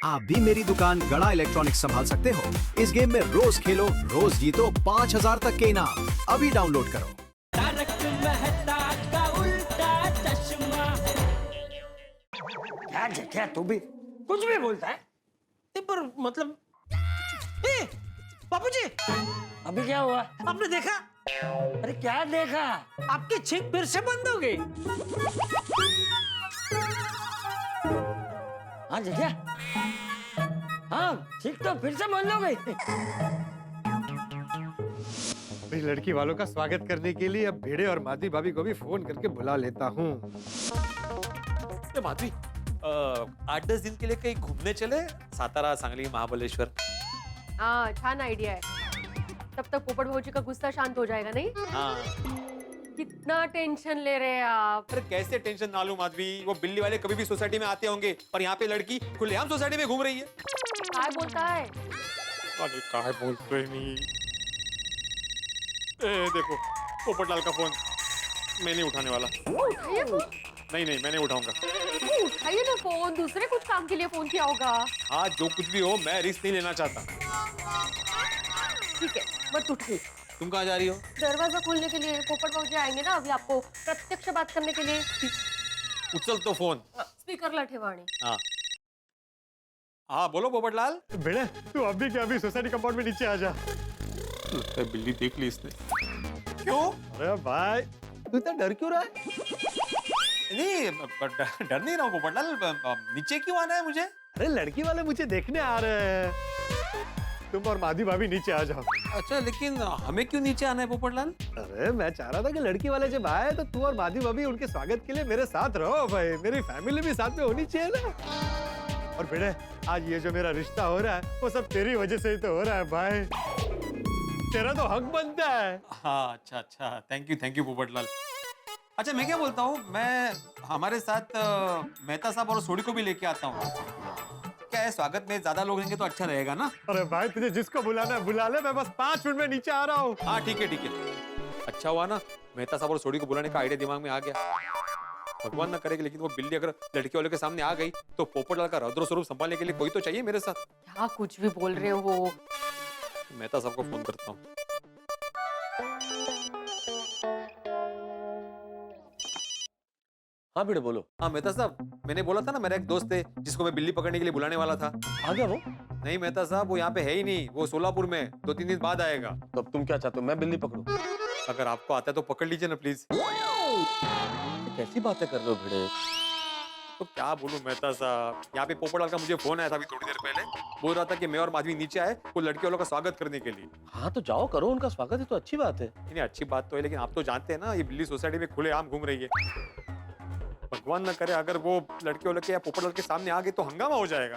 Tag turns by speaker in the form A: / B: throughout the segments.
A: आप भी मेरी दुकान गड़ा इलेक्ट्रॉनिक्स संभाल सकते हो। इस गेम में रोज खेलो, रोज जीतो 5000 तक के इनाम। अभी डाउनलोड करो।
B: तारक मेहता का उल्टा चश्मा।
C: क्या तू भी कुछ भी बोलता है?
D: नहीं, पर मतलब ए बाबूजी,
C: अभी क्या हुआ?
D: आपने देखा?
C: अरे क्या देखा?
D: आपकी छींक फिर से बंद हो गई।
C: हाँ देखा? हाँ ठीक, तो फिर से बंद हो गई।
E: मेरी लड़की वालों का स्वागत करने के लिए अब भेड़े और माधवी भाभी को भी फोन करके बुला लेता हूँ।
F: माधवी, 8-10 दिन के लिए कहीं घूमने चले? सातारा, सांगली, महाबलेश्वर।
G: हाँ, छान आइडिया है। तब तक पोपट भाऊजी का गुस्सा शांत हो जाएगा, नहीं?
F: हाँ।
G: कितना टेंशन ले रहे हैं आप।
F: अरे कैसे टेंशन ना लूं माधवी, वो बिल्ली वाले कभी भी सोसाइटी में आते होंगे, पर यहाँ पे लड़की खुलेआम सोसाइटी में घूम रही है।
G: क्या बोलता है?
F: अरे काहे बोलते नहीं। ए देखो, पोपटलाल का फोन। मैं नहीं उठाने वाला।
G: उठाइए फोन।
F: नहीं, मैं नहीं उठाऊंगा।
G: उठाइए ना फोन, दूसरे कुछ काम के लिए फोन किया होगा।
F: हाँ, जो कुछ भी हो, मैं रिस्क नहीं लेना चाहता।
G: ठीक है, मत उठाइए।
F: तुम कहाँ जा रही हो?
G: दरवाजा खोलने के लिए। पोपट भाऊजी आएंगे ना अभी आपको प्रत्यक्ष बात करने के लिए।
F: उछल तो फोन।
G: स्पीकर ला ठेवाणी।
F: हाँ बोलो पोपटलाल।
E: भेड़े, तू अभी के अभी सोसाइटी कंपाउंड में नीचे आ जा।
F: लगता है बिल्ली देख ली इसने। क्यों?
E: अरे भाई, तू इतना डर क्यों रहा है?
F: नहीं, डर नहीं रहा हूँ पोपटलाल। नीचे क्यों आना है मुझे?
E: अरे लड़की वाले मुझे देखने आ रहे हैं। तुम और माधवी भाभी नीचे आ जाओ।
F: अच्छा, लेकिन हमें क्यों नीचे आना है पोपटलाल?
E: अरे मैं चाह रहा था कि लड़की वाले जब आए तो तू और माधवी भाभी उनके स्वागत के लिए मेरे साथ रहो भाई। मेरी फैमिली भी साथ में होनी चाहिए ना। और बेटे, आज ये जो मेरा रिश्ता हो रहा है वो सब तेरी वजह से ही तो हो रहा है भाई। तेरा तो हक बनता है।
F: हाँ, अच्छा, थैंक यू पोपटलाल। अच्छा, मैं क्या बोलता हूँ, मैं हमारे साथ मेहता साहब और सोडी को भी लेके आता हूँ। क्या है, स्वागत में ज्यादा लोग रहेंगे तो अच्छा रहेगा ना?
E: अरे भाई, तुझे जिसको बुलाना है बुला ले, मैं बस 5 मिनट में नीचे आ रहा हूँ।
F: हाँ ठीक है। अच्छा हुआ ना, मेहता साहब और सोडी को बुलाने का आइडिया दिमाग में आ गया। भगवान ना करेगा, लेकिन वो बिल्ली अगर लड़की वाले के सामने आ गई तो पोपटलाल का रौद्र स्वरूप संभालने के लिए कोई तो चाहिए मेरे साथ।
G: क्या कुछ भी बोल रहे हो?
F: मेहता साहब को फोन करता हूँ।
H: हाँ बेटे बोलो।
F: हाँ मेहता साहब, मैंने बोला था ना, मेरा एक दोस्त है जिसको मैं बिल्ली पकड़ने के लिए बुलाने वाला था।
H: आ गया वो?
F: नहीं मेहता साहब, वो यहाँ पे है ही नहीं। वो सोलापुर में 2-3 दिन बाद आएगा।
H: तो अब तुम क्या चाहते हो, मैं बिल्ली पकड़ूं?
F: अगर आपको आता है तो पकड़ लीजिए ना प्लीज।
H: कैसी बातें कर रहे हो भिड़े?
F: तो क्या बोलूं मेहता साहब, यहाँ पे पोपटलाल का मुझे फोन आया था अभी थोड़ी देर पहले। बोल रहा था कि मैं और माधवी नीचे आए वो लड़की वालों का स्वागत करने के लिए।
H: हाँ तो जाओ, करो उनका स्वागत, है तो अच्छी बात है।
F: नहीं अच्छी बात तो है, लेकिन आप तो जानते हैं ना, ये बिल्ली सोसाइटी में खुलेआम घूम रही है। भगवान न करे अगर वो लड़के वाले के या पोपटलाल के सामने आ गई तो हंगामा हो जाएगा।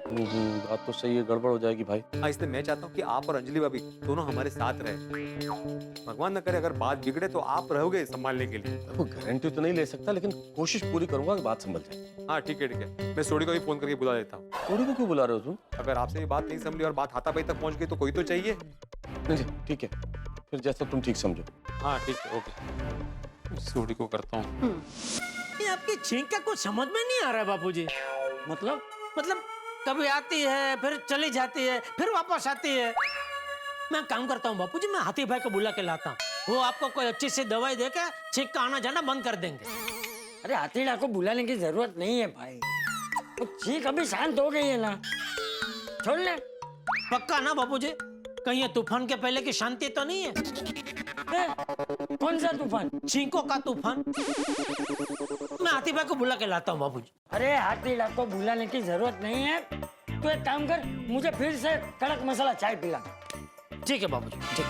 H: बात तो सही है, गड़बड़ हो जाएगी भाई।
F: हाँ, इसलिए मैं चाहता हूँ कि आप और अंजलि भाभी दोनों हमारे साथ रहे। भगवान न करे अगर बात बिगड़े तो आप रहोगे संभालने के लिए।
H: वो गारंटी तो नहीं ले सकता, लेकिन कोशिश पूरी करूंगा कि बात संभल जाए।
F: हाँ ठीक है। मैं सोडी को भी फोन करके बुला लेता हूँ।
H: सोडी को क्यों बुला रहे हो तुम?
F: अगर आपसे ये बात नहीं संभली और बात हाथापाई तक पहुंच गई तो कोई तो चाहिए।
H: नहीं ठीक है, फिर जैसा तुम ठीक समझो।
F: हाँ ठीक है, ओके। सोडी को करता हूँ।
D: ये आपकी छींक का कुछ समझ में नहीं आ रहा है बापूजी।
C: मतलब
D: कभी आती है, फिर चली जाती है, फिर वापस आती है। मैं काम करता हूँ बापूजी, मैं हाथी भाई को बुला के लाता हूँ। वो आपको कोई अच्छी सी दवाई देकर छींक का आना जाना बंद कर देंगे।
C: अरे हाथीड़ा को बुलाने की जरूरत नहीं है भाई, वो चीख अभी शांत हो गई है ना, छोड़ ले।
D: पक्का ना बापूजी? कहीं ये तूफान के पहले की शांति तो नहीं है?
C: कौन सा तूफान?
D: छींकों का तूफान। मैं हाथी भाई को बुला के लाता हूँ बापूजी।
C: अरे हाथीड़ा को बुलाने की जरूरत नहीं है। तू एक काम कर, मुझे फिर से कड़क मसाला चाय पिला।
D: ठीक है बाबूजी, ठीक।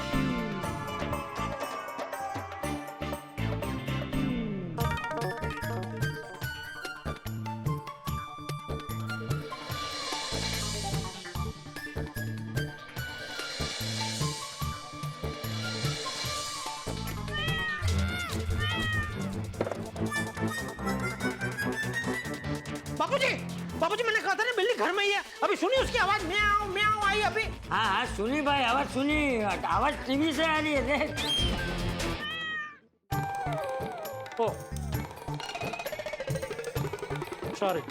D: बाबूजी मैंने कहा था ना बिल्ली घर में ही है। अभी सुनी उसकी आवाज, म्याऊं म्याऊं आई अभी।
C: हाँ सुनी भाई, आवाज सुनी। आवाज टीवी से आ रही है, देख।
D: ओ सॉरी।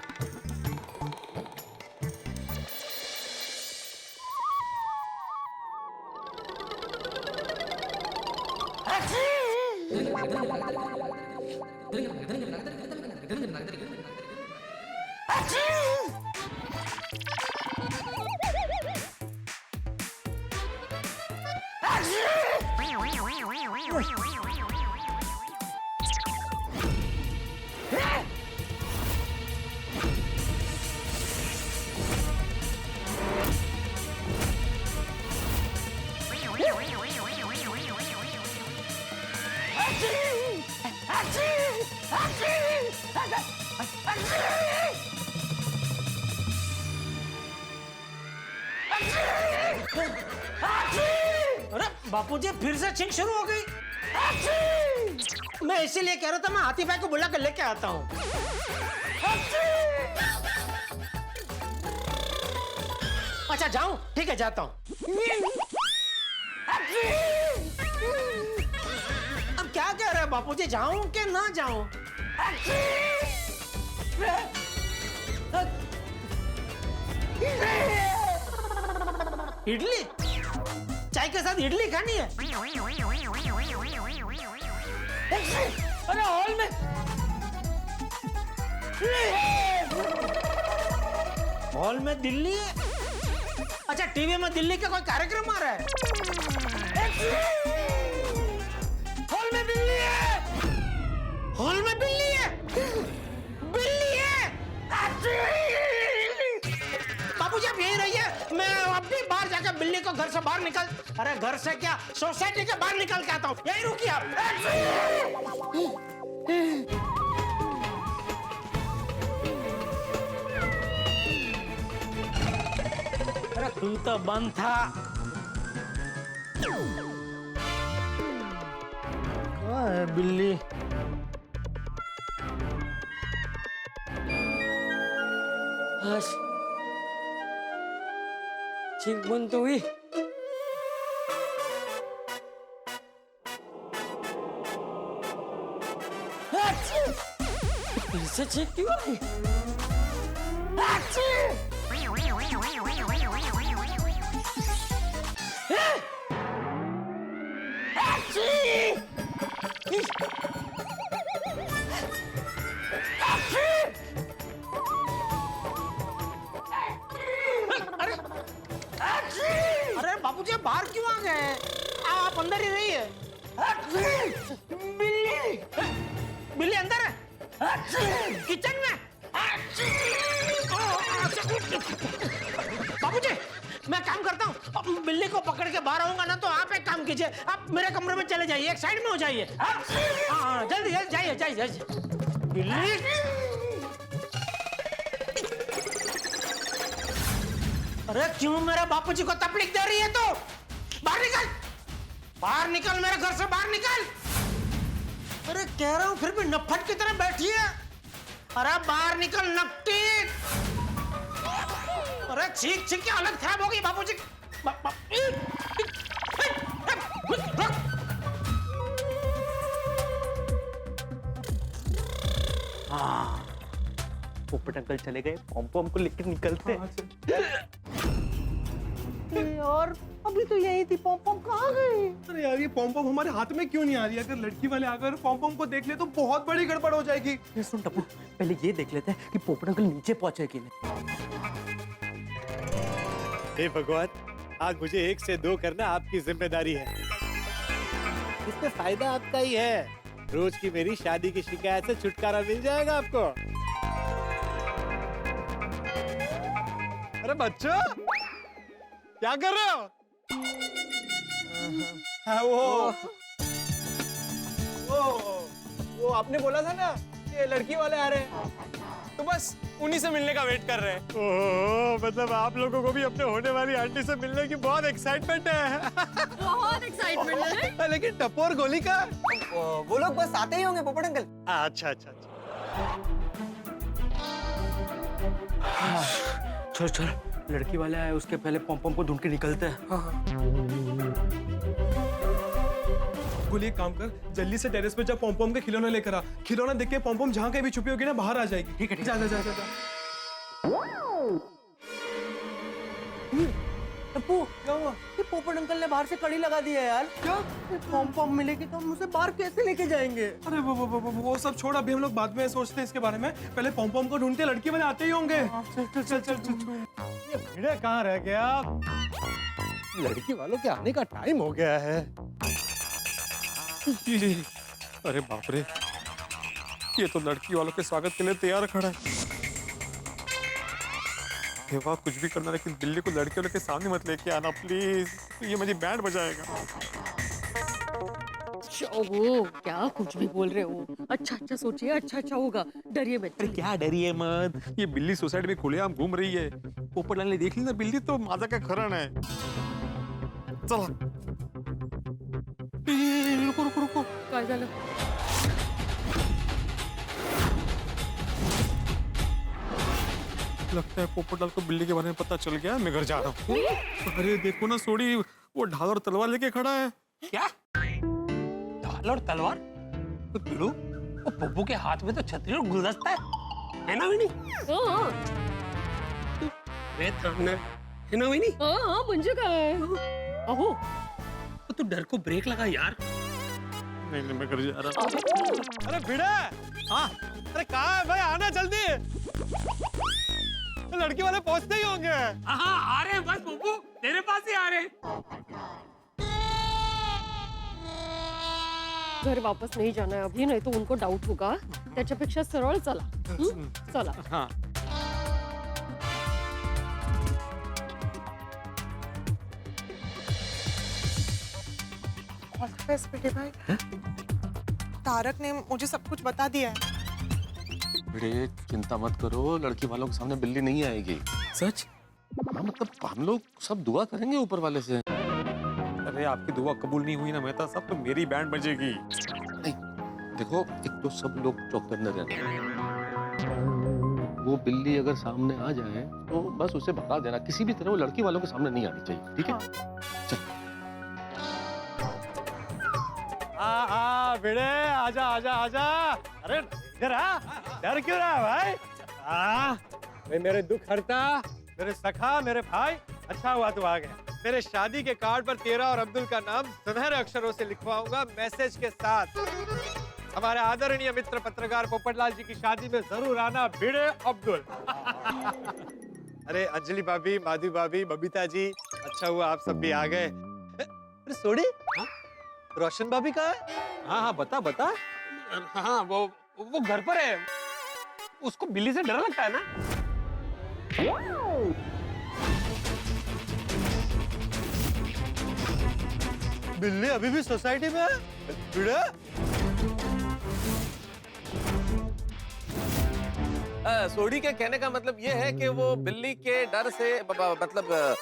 D: अरे बापूजी फिर से छींक शुरू हो गई। मैं इसीलिए कह रहा था मैं हाथी भाई को बुला कर लेके आता हूँ। अच्छा जाऊं? ठीक है जाता हूँ। अब क्या कह रहे हैं बापूजी, जाऊं कि ना जाऊं? इडली? चाय के साथ इडली खानी है? अरे हॉल में दिल्ली है? अच्छा टीवी में दिल्ली का कोई कार्यक्रम आ रहा है? हॉल में बिल्ली है! हॉल में बिल्ली है! बिल्ली है! बाबूजी आप यहीं रहिए, मैं अब भी बाहर जाकर बिल्ली को घर से बाहर निकल, अरे घर से क्या सोसाइटी के बाहर निकल के आता हूँ। यहीं रुकिए आप। अरे तू तो बंद था। कहाँ है बिल्ली?
C: बस ठीक बंद तो हुई। फिर से चेक क्यों आई?
D: अरे बाबूजी बाहर क्यों आ गए? आप अंदर ही रहिए। बिल्ली बिल्ली अंदर है? किचन में? बाबूजी मैं काम करता हूँ, बिल्ली को पकड़ के बाहर आऊंगा ना तो आप एक काम कीजिए, आप मेरे कमरे में चले जाइए, एक साइड में हो जाइए। हाँ जल्दी जल्दी जाइए जाइए जाइए। बिल्ली अरे क्यों मेरे बापूजी को तकलीफ दे रही है? तो बाहर निकल, बाहर निकल, मेरे घर से बाहर निकल। अरे कह रहा हूं फिर भी नफट की तरह बैठी है। अरे बाहर निकल नकटी। अरे चीख चीख के हालत खराब हो गई बापूजी।
E: हाँ पोपट अंकल चले गए, पॉम पॉम को लेकर निकलते।
I: और अभी तो यही थी, पॉम पॉम कहाँ गई?
E: अरे यार ये पॉम पॉम हमारे हाथ में क्यों नहीं आ रही? अगर लड़की वाले आकर पॉम पॉम को देख ले तो बहुत बड़ी गड़बड़ हो जाएगी।
I: ये सुन टप्पू, पहले ये देख लेते हैं कि पोपट अंकल नीचे पहुंचे कि नहीं।
E: हे भगवान, आज मुझे 1 से 2 करना आपकी जिम्मेदारी है। इसमें फायदा आपका ही है। रोज की मेरी शादी की शिकायत से छुटकारा मिल जाएगा आपको। अरे बच्चों क्या कर रहे हो? हाँ, वो आपने बोला था ना कि लड़की वाले आ रहे हैं, तो बस उन्हीं से मिलने का वेट कर रहे हैं। ओह मतलब आप लोगों को भी अपने होने वाली आंटी से मिलने की बहुत एक्साइटमेंट है।
G: बहुत एक्साइटमेंट है।
E: लेकिन टप्पू और गोली का
I: वो लोग बस आते ही होंगे पोपट अंकल।
E: अच्छा अच्छा अच्छा।
I: चल चल, लड़की वाले आए उसके पहले पॉम पॉम को ढूंढ के निकलते हैं।
J: गोली एक काम कर, जल्दी से टेरेस पे जा, पॉम पॉम के खिलौने लेकर आ। खिलौना देख के पॉम पॉम जहाँ कहीं भी छुपी होगी ना बाहर आ जाएगी।
I: ठीक है,
J: जा जा जा जा, जा।
I: टप्पू क्या हुआ? ये पोपट अंकल ने बाहर से कड़ी लगा दी है यार। क्या? पॉम पॉम मिलेगी तो हम उसे बाहर कैसे लेके जाएंगे?
J: अरे वो सब छोड़, अभी हम लोग बाद में सोचते हैं इसके बारे में। पहले पॉम पॉम को ढूंढते, लड़की वाले आते ही होंगे।
I: चल चल चल चल।
E: ये भिड़े कहाँ रह गया? लड़की वालों के आने का टाइम हो गया है।
F: अरे बाप रे, ये तो लड़की वालों के स्वागत के लिए तैयार खड़ा है। देवा कुछ भी करना, लेकिन बिल्ली को लड़के वालों के सामने मत लेके आना प्लीज, ये मुझे बैंड बजाएगा।
G: ओहो, क्या कुछ भी बोल रहे हो? अच्छा अच्छा सोचिए, अच्छा अच्छा होगा, डरिए मत।
F: अरे क्या डरिए मत, ये बिल्ली सोसाइटी में खुलेआम घूम रही है। पोपटलाल ने देख ली ना बिल्ली तो माजा का खरण है। चलो रुको रुको रुको,
G: काय झालं?
F: लगता है पोपटलाल को बिल्ली के बारे में पता चल गया। मैं घर जा रहा हूँ। अरे देखो ना सोडी, वो ढाल और तलवार लेके खड़ा है।
D: क्या ढाल और तलवार? तो पिलू, वो पप्पू के हाथ में तो छतरी और गुलदस्ता है ना विनी?
G: हाँ
D: रे थांबना है ना विनी?
G: हाँ, म्हणजे काय? अहो
D: तो तू डर को ब्रेक लगा यार।
F: नहीं नहीं, मैं घर जा रहा हूँ।
E: अरे भिड़े, हाँ अरे कहाँ है भाई, आना जल्दी। तो लड़की वाले पहुंचते ही होंगे।
D: हाँ आ रहे हैं बस पप्पू, तेरे पास ही आ रहे हैं।
G: घर वापस नहीं जाना है अभी, नहीं तो उनको डाउट होगा। त्याच्यापेक्षा सरळ चला। चला।
F: हाँ
K: भाई, तारक ने मुझे सब कुछ बता दिया है।
H: भिड़े चिंता मत करो, लड़की वालों के सामने बिल्ली नहीं आएगी।
F: सच?
H: हाँ मतलब हम लोग सब दुआ करेंगे ऊपर वाले से।
F: अरे आपकी दुआ कबूल नहीं हुई ना मेहता साहब, तो मेरी बैंड बजेगी।
H: नहीं देखो, एक तो सब लोग चौकन्ने रहना। वो बिल्ली अगर सामने आ जाए तो बस उसे भगा देना, किसी भी तरह वो लड़की वालों के सामने नहीं आनी चाहिए, ठीक है? चल
E: हाँ भिड़े, आजा आजा आजा। अरे इधर आ, डर क्यों रहा है भाई? भाई मेरे दुख हरता, मेरे सखा, मेरे भाई, अच्छा हुआ तू आ गया। मेरे शादी के कार्ड पर तेरा और अब्दुल का नाम सुनहरे अक्षरों से लिखवाऊंगा मैसेज के साथ। हमारे आदरणीय मित्र पत्रकार पोपटलाल जी की शादी में जरूर आना, भिड़े अब्दुल। अरे अंजलि भाभी, माधवी भाभी, बबीता जी, अच्छा हुआ आप सब भी आ गए। अरे सोडी, रोशन भाभी कहाँ है?
F: हाँ हाँ बता बता।
D: हाँ वो घर पर है, उसको बिल्ली से डर लगता है ना।
E: बिल्ली अभी भी सोसाइटी में है? भिड़े?
H: सोडी के कहने का मतलब ये है कि वो बिल्ली के डर से मतलब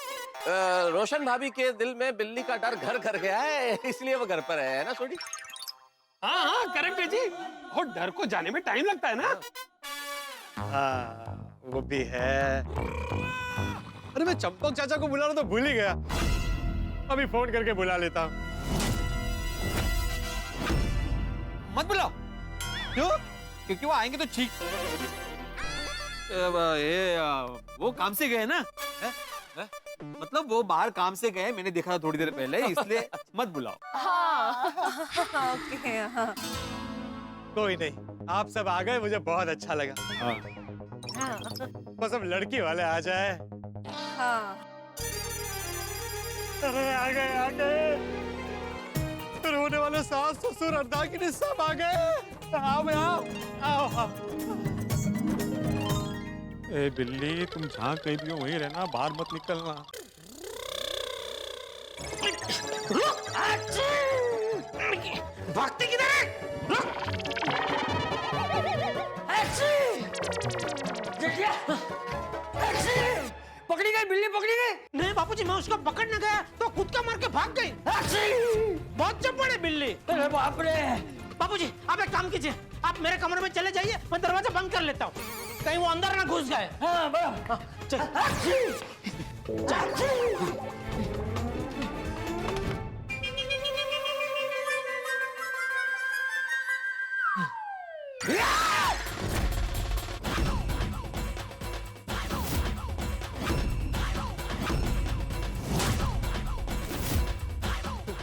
H: रोशन भाभी के दिल में बिल्ली का डर घर कर गया है, इसलिए वो घर पर है ना सोडी?
D: हाँ हाँ करेक्ट है जी, और डर को जाने में टाइम लगता है ना।
E: हाँ वो भी है। अरे मैं चंपक चाचा को बुलाना तो भूल ही गया, अभी फोन करके बुला लेता हूँ।
F: मत बुलाओ।
E: क्यों?
F: क्योंकि वो आएंगे तो ठीक। वो काम से गए ना? मतलब वो बाहर काम से गए, मैंने देखा था थोड़ी देर पहले, इसलिए मत बुलाओ।
K: हाँ ओके हाँ।
E: कोई नहीं, आप सब आ गए, मुझे बहुत अच्छा लगा।
F: हाँ।
E: बस अब लड़की वाले आ जाए।
K: हाँ
E: अरे आ गए आ गए, रोने वाले सास ससुर अर्धांगिनी सब आ गए। आओ आओ आओ आओ।
F: ए बिल्ली, तुम जहाँ कहीं भी हो वहीं रहना, बाहर मत निकलना।
D: भागते किधर है?
C: पकड़ी गई बिल्ली, पकड़ी गई।
D: नहीं बापूजी, मैं उसको पकड़ने गया तो खुद का मार के भाग गई। बहुत चप्पड़ है बिल्ली।
C: अरे बाप रे।
D: बापूजी आप एक काम कीजिए, आप मेरे कमरे में चले जाइए, मैं दरवाजा बंद कर लेता हूँ, कहीं वो अंदर ना घुस जाए।
C: हाँ बड़ा।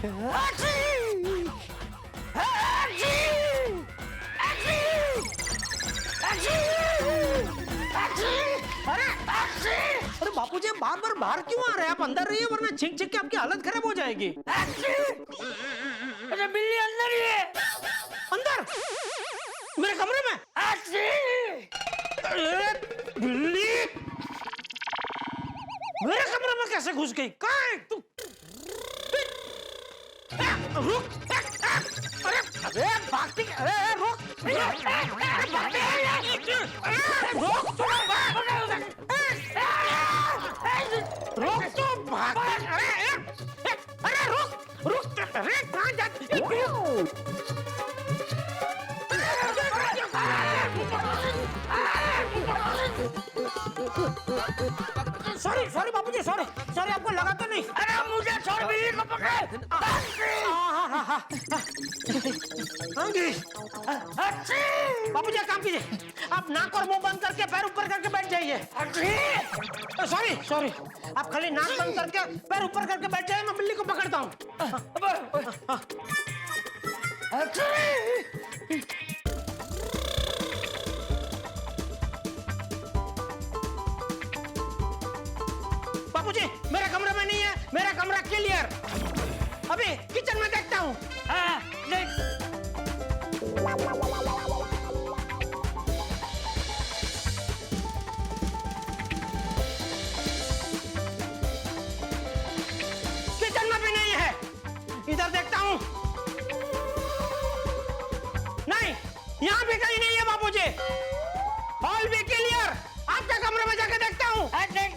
D: अरे बापूजी बार बार बाहर क्यों आ रहे हैं? आप अंदर रहिए वरना छींक छींक के आपकी हालत खराब हो जाएगी।
C: अरे बिल्ली अंदर ही है।
D: अंदर मेरे कमरे में? अरे बिल्ली मेरे कमरे में कैसे घुस गई? कहाँ है तू? रुक! अरे भागती! अरे रुक! रुक तो भागती! अरे रुक! अरे कहाँ जाती? सॉरी बापूजी, सॉरी आपको लगा तो नहीं?
C: अरे मुझे छोड़, बिल्ली को पकड़।
D: बापूजी काम कीजिए, आप नाक और मुंह बंद करके पैर ऊपर करके बैठ जाइए। सॉरी आप खाली नाक बंद करके पैर ऊपर करके बैठ जाइए, मैं बिल्ली को पकड़ता हूँ। बापूजी मेरे कमरे में नहीं है, मेरा कमरा क्लियर। अभी किचन में देखता हूँ। किचन में भी नहीं है, इधर देखता हूँ। नहीं, यहाँ भी कहीं नहीं है बापूजी। हॉल भी क्लियर, आपके कमरे में जाके देखता हूँ। देख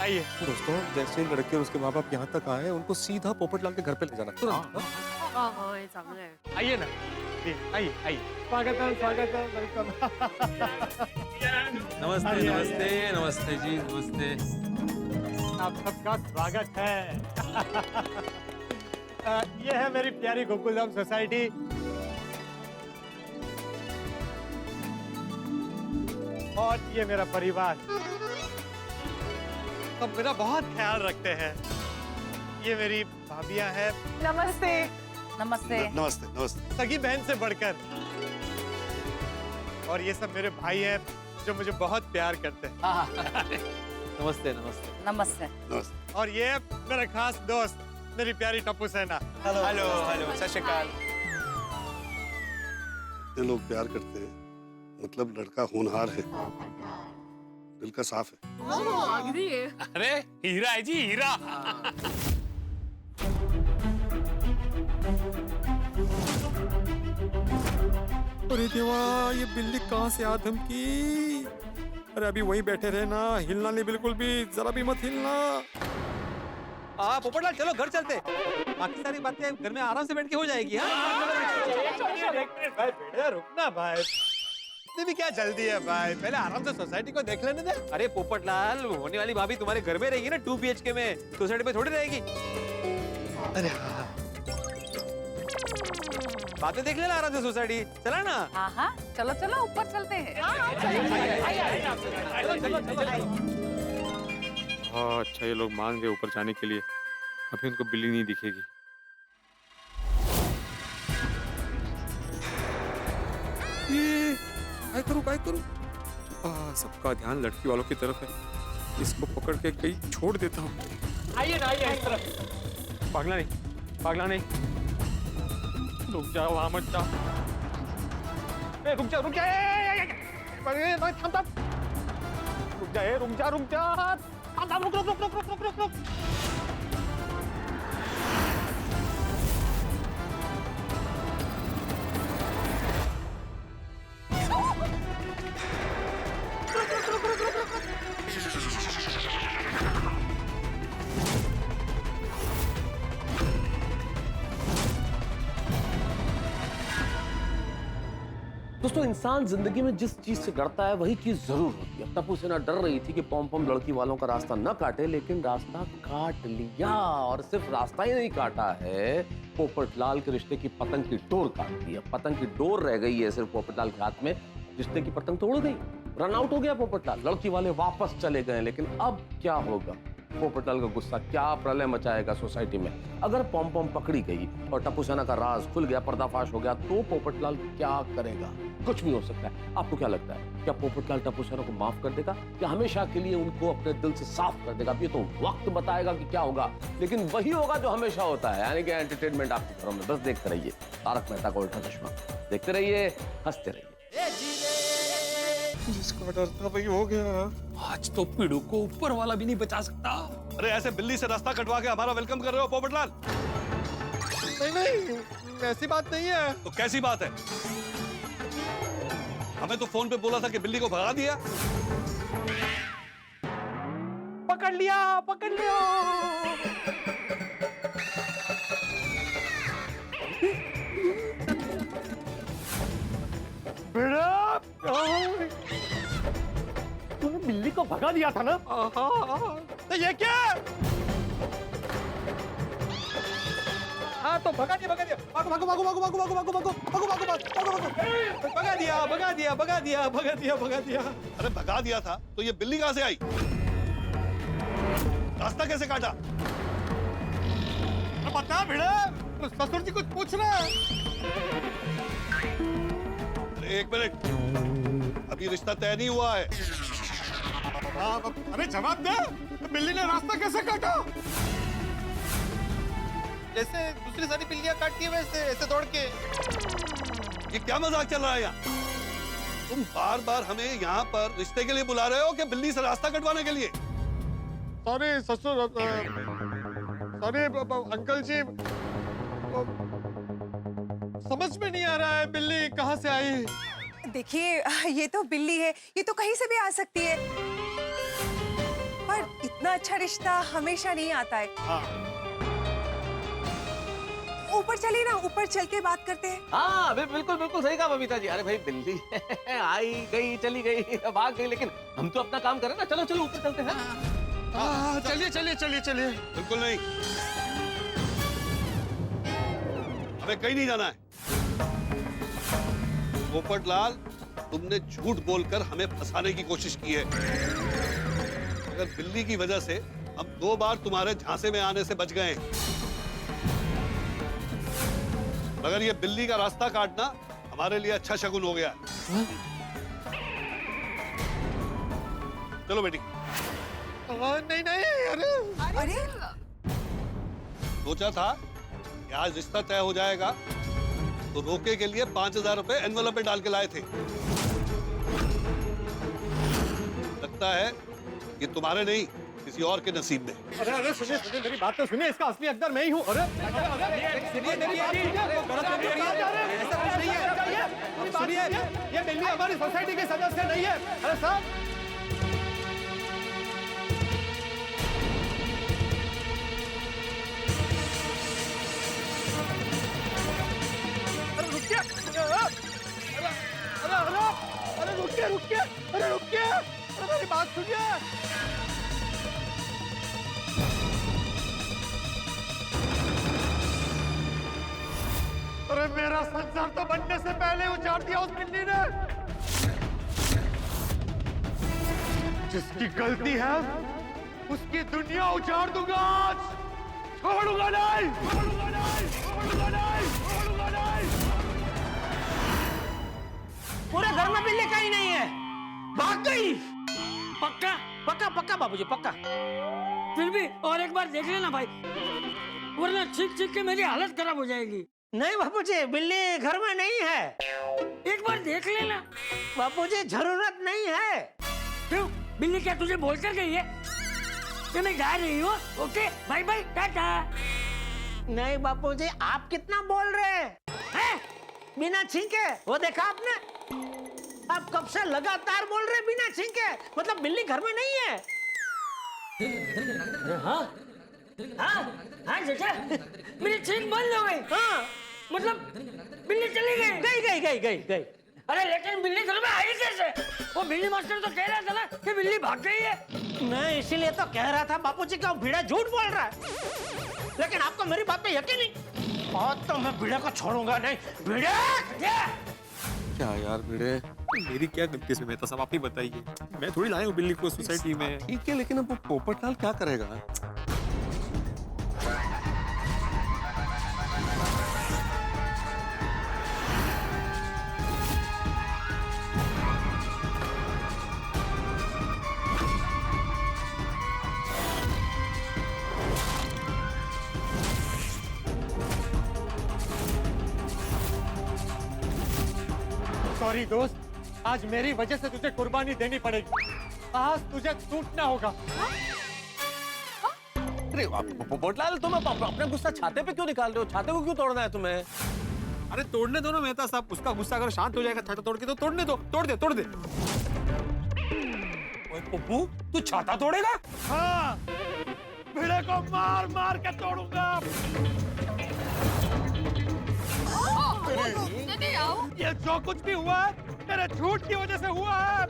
E: आइए
H: दोस्तों, जैसे लड़के और उसके माँ बाप यहाँ तक आए, उनको सीधा पोपटलाल के घर पे ले जाना तुरंत।
E: आइए ना, आइए। स्वागत है, वेलकम।
F: नमस्ते जी, नमस्ते।
E: आप सबका स्वागत है। ये है मेरी प्यारी गोकुलधाम सोसाइटी। और ये मेरा परिवार, सब मेरा बहुत ख्याल रखते हैं। ये मेरी भाभियां हैं।
K: नमस्ते।
L: नमस्ते।
E: सगी बहन से बढ़कर। और ये सब मेरे भाई हैं जो मुझे बहुत प्यार करते हैं।
H: नमस्ते।
E: और ये मेरा खास दोस्त, मेरी प्यारी टप्पू सेना।
F: हेलो, सत श्री अकाल।
M: ये लोग प्यार करते हैं, मतलब लड़का होनहार है, दिल का साफ है।
J: अरे हीरा है जी, हीरा।
H: अरे देवा, ये बिल्ली कहाँ से आ धमकी? अरे अभी वहीं बैठे रहे ना, हिलना नहीं बिल्कुल भी, जरा भी मत हिलना।
F: पोपटलाल चलो घर चलते, बाकी सारी बातें घर में आराम से बैठ के हो जाएगी।
E: रुकना भाई, इतनी भी क्या जल्दी है भाई, पहले आराम से सोसाइटी को देख लेने दे।
F: अरे पोपटलाल, होने वाली भाभी तुम्हारे घर में रहेगी ना, 2 BHK में, सोसाइटी में थोड़ी रहेगी।
E: अरे हाँ,
F: बातें देख लेना आराम से सोसाइटी, चला ना।
L: हाँ, चलो ऊपर चलते हैं।
H: हाँ अच्छा, ये लोग मान गए ऊपर जाने के लिए। अभी उनको बिल्ली नहीं दिखेगी। काय करूं? सबका ध्यान लड़की वालों की तरफ है, इसको पकड़ के कहीं छोड़ देता हूँ।
E: आइए ना, आइए इस तरफ।
H: भागना नहीं। रुक जाओ, वहां मत जाओ। रुक जा। रुक। दोस्तों, इंसान जिंदगी में जिस चीज से डरता है वही चीज जरूर होती है। टप्पू सेना डर रही थी कि पॉम पॉम लड़की वालों का रास्ता न काटे, लेकिन रास्ता काट लिया। और सिर्फ रास्ता ही नहीं काटा है, पोपटलाल के रिश्ते की पतंग की डोर काट दी है। पतंग की डोर रह गई है सिर्फ पोपटलाल के हाथ में, रिश्ते की पतंग तोड़ गई, रन आउट हो गया पोपटलाल। लड़की वाले वापस चले गए, लेकिन अब क्या होगा? पोपटलाल का गुस्सा क्या प्रलय मचाएगा सोसाइटी में? अगर पॉम पॉम पकड़ी गई और टप्पू सेना का राज खुल गया, पर्दाफाश हो गया, तो पोपटलाल क्या करेगा? कुछ भी हो सकता है। आपको क्या लगता है, क्या पोपटलाल टप्पू सेना को माफ कर देगा या हमेशा के लिए उनको अपने दिल से साफ कर देगा? ये तो वक्त बताएगा कि क्या होगा, लेकिन वही होगा जो हमेशा होता है, यानी कि एंटरटेनमेंट आपके घरों में। बस देखते रहिए तारक मेहता का उल्टा चश्मा, देखते रहिए, हंसते रहिए।
E: जिसका डर था वही हो गया।
J: आज तो पीड़ू को ऊपर वाला भी नहीं बचा सकता।
M: अरे ऐसे बिल्ली से रास्ता कटवा के हमारा वेलकम कर रहे हो पोपटलाल?
E: नहीं नहीं, ऐसी बात नहीं है।
M: तो कैसी बात है? हमें तो फोन पे बोला था कि बिल्ली को भगा दिया।
E: पकड़ लिया, पकड़ लिया। बेटा, तूने बिल्ली को भगा दिया था ना? तो ये क्या? हाँ तो भगा दिया, भगा दिया। भागो भागो भागो भागो भागो भागो भागो भागो भागो भागो भागो भागो। भगा दिया, भगा दिया, भगा दिया, भगा दिया, भगा दिया।
M: अरे भगा दिया था तो ये बिल्ली कहां से आई? रास्ता कैसे काटा?
E: पता बेटा, ससुर जी कुछ पूछ रहे हैं।
M: अरे एक मिनट, अभी रिश्ता तय नहीं हुआ है।
E: अरे जवाब दे, बिल्ली ने रास्ता कैसे काटा?
F: जैसे दूसरी सारी बिल्लियां काटती है वैसे, ऐसे दौड़ के।
M: ये क्या मजाक चल रहा है यहाँ? तुम बार बार हमें यहाँ पर रिश्ते के लिए बुला रहे हो कि बिल्ली से रास्ता कटवाने के लिए?
E: सॉरी ससुर, सॉरी अंकल जी, समझ में नहीं आ रहा है बिल्ली कहाँ से आई।
K: देखिए, ये तो बिल्ली है, ये तो कहीं से भी आ सकती है, पर इतना अच्छा रिश्ता हमेशा नहीं आता है।
E: हाँ।
K: ऊपर चलिए ना, ऊपर चल के बात करते हैं।
H: हाँ बिल्कुल बिल्कुल सही कहा बबीता जी। अरे भाई बिल्ली आई गई, चली गई, भाग गई, लेकिन हम तो अपना काम करें ना। चलो चलो ऊपर चलते हैं।
E: चलिए चलिए चलिए चलिए।
M: बिल्कुल नहीं, हमें कहीं नहीं जाना है। पोपटलाल, तुमने झूठ बोलकर हमें फंसाने की कोशिश की है। अगर बिल्ली की वजह से हम 2 बार तुम्हारे झांसे में आने से बच गए, मगर ये बिल्ली का रास्ता काटना हमारे लिए अच्छा शगुन हो गया। चलो बेटी।
E: नहीं नहीं, अरे
K: अरे
M: सोचा था कि आज रिश्ता तय हो जाएगा, तो रोके के लिए 5000 रुपए एनवेलप में डाल के लाए थे। लगता है कि तुम्हारे नहीं, किसी और के नसीब में।
E: अरे अरे सुनिए सुनिए, मेरी बात तो सुनिए, इसका असली हकदार मैं ही हूँ। अरे सुनिए, ये बिल्ली हमारी सोसाइटी के सदस्य नहीं है। अरे साहब, अरे रुकिए, अरे रुकिए रुकिए, अरे रुकिए, अरे मेरी बात सुनिए। अरे मेरा संसार तो बनने से पहले उजाड़ दिया उस बिल्ली ने। जिसकी गलती है उसकी दुनिया उजाड़ दूंगा आज। छोड़ूंगा नहीं, छोड़ूंगा नहीं, छोड़ूंगा नहीं, छोड़ूंगा नहीं।
D: पूरे घर में बिल्ली कहीं नहीं है, भाग गई। पक्का पक्का पक्का बाबूजी, पक्का।
C: फिर भी और एक बार देख लेना भाई, वरना चीख चीख के मेरी हालत खराब हो जाएगी।
D: नहीं बापूजी, बिल्ली घर में नहीं है।
C: एक बार देख लेना।
D: बापूजी जरूरत नहीं है।
C: क्यों? बिल्ली क्या तुझे बोल कर गई है कि मैं जा रही हूँ? Okay bye bye tata.
D: नहीं बापूजी, आप कितना बोल रहे हैं? बिना छींके, वो देखा आपने? आप कब से लगातार बोल रहे हैं बिना छींके, मतलब बिल्ली घर में नहीं है।
C: हाँ हाँ हाँ चाचा, मेरी छींक बंद हो गई।
D: हाँ
C: मतलब बिल्ली चली गई।
D: गई गई गई गई गई।
C: अरे लेकिन बिल्ली घर में आई कैसे? वो बिल्ली मास्टर तो कह रहा था ना कि बिल्ली भाग गई है।
D: मैं इसीलिए तो कह रहा था बापूजी का भिड़ा झूठ बोल रहा है, लेकिन आपको मेरी बात पे यकीन नहीं। आज तो मैं भिड़े को छोड़ूंगा नहीं। भिड़े
H: क्या यार भिड़े,
F: मेरी क्या गलती है मेहता साहब, आप ही बताइए। मैं थोड़ी लाया हूँ बिल्ली को सोसाइटी में।
H: ठीक है, लेकिन अब वो पोपटलाल क्या करेगा?
E: सॉरी दोस्त, आज मेरी वजह से तुझे कुर्बानी देनी पड़ेगी। आज तुझे टूटना होगा।
H: अरे पोपटलाल, तुम अपना गुस्सा छाते पे क्यों निकाल रहे हो? छाते को क्यों तोड़ना है तुम्हें?
F: अरे तोड़ने दो ना मेहता साहब, उसका गुस्सा अगर शांत हो जाएगा छाता तोड़ के तो तोड़ने दो। तोड़ दे।
D: ओए पप्पू, तू छाता तोड़ेगा?
E: हाँ, भिड़े को मार मार के तोड़ूंगा। ये जो कुछ भी हुआ है तेरे झूठ की वजह से हुआ है।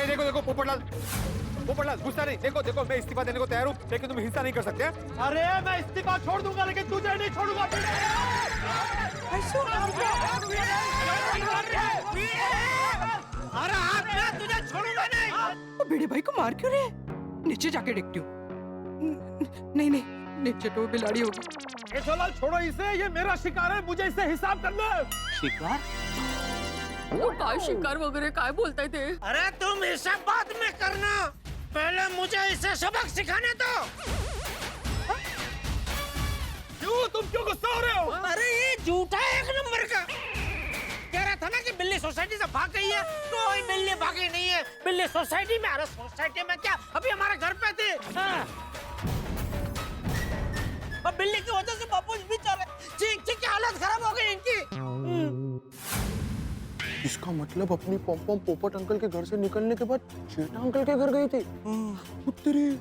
F: देखो पोपटलाल, गुस्सा नहीं। देखो मैं इस्तीफा देने को तैयार हूँ, लेकिन तुम हिंसा नहीं कर सकते।
E: अरे मैं इस्तीफा छोड़ दूंगा, लेकिन तुझे नहीं छोड़ूंगा।
D: अरे मैं तुझे छोड़ूंगा नहीं।
I: भिड़े भाई को मार क्यों रहे? नीचे जाके देखती हूँ। नहीं, नीचे तो बिलाड़ी होगी।
E: केशवलाल छोड़ो इसे, ये मेरा शिकार है, मुझे इससे हिसाब करना है।
H: शिकार?
G: वो काय शिकार वगैरह काय बोलते थे?
D: अरे तुम हिसाब बाद में करना, पहले मुझे इसे सबक सिखाने दो।
E: तुम क्यों गुस्सा हो रहे हो?
D: अरे ये झूठा है एक नंबर का। कह रहा था ना कि बिल्ली सोसाइटी से भाग गई है, कोई बिल्ली भागी नहीं है। बिल्ली सोसाइटी में, अरे सोसाइटी में क्या, अभी हमारे घर पे थी। हाँ। अब बिल्ली की वजह से बापू बेचारे चीख के हालत खराब हो गई इनकी।
H: इसका मतलब अपनी पॉम पोपट अंकल के घर से निकलने के बाद चेटा अंकल के घर गई थी। तेरी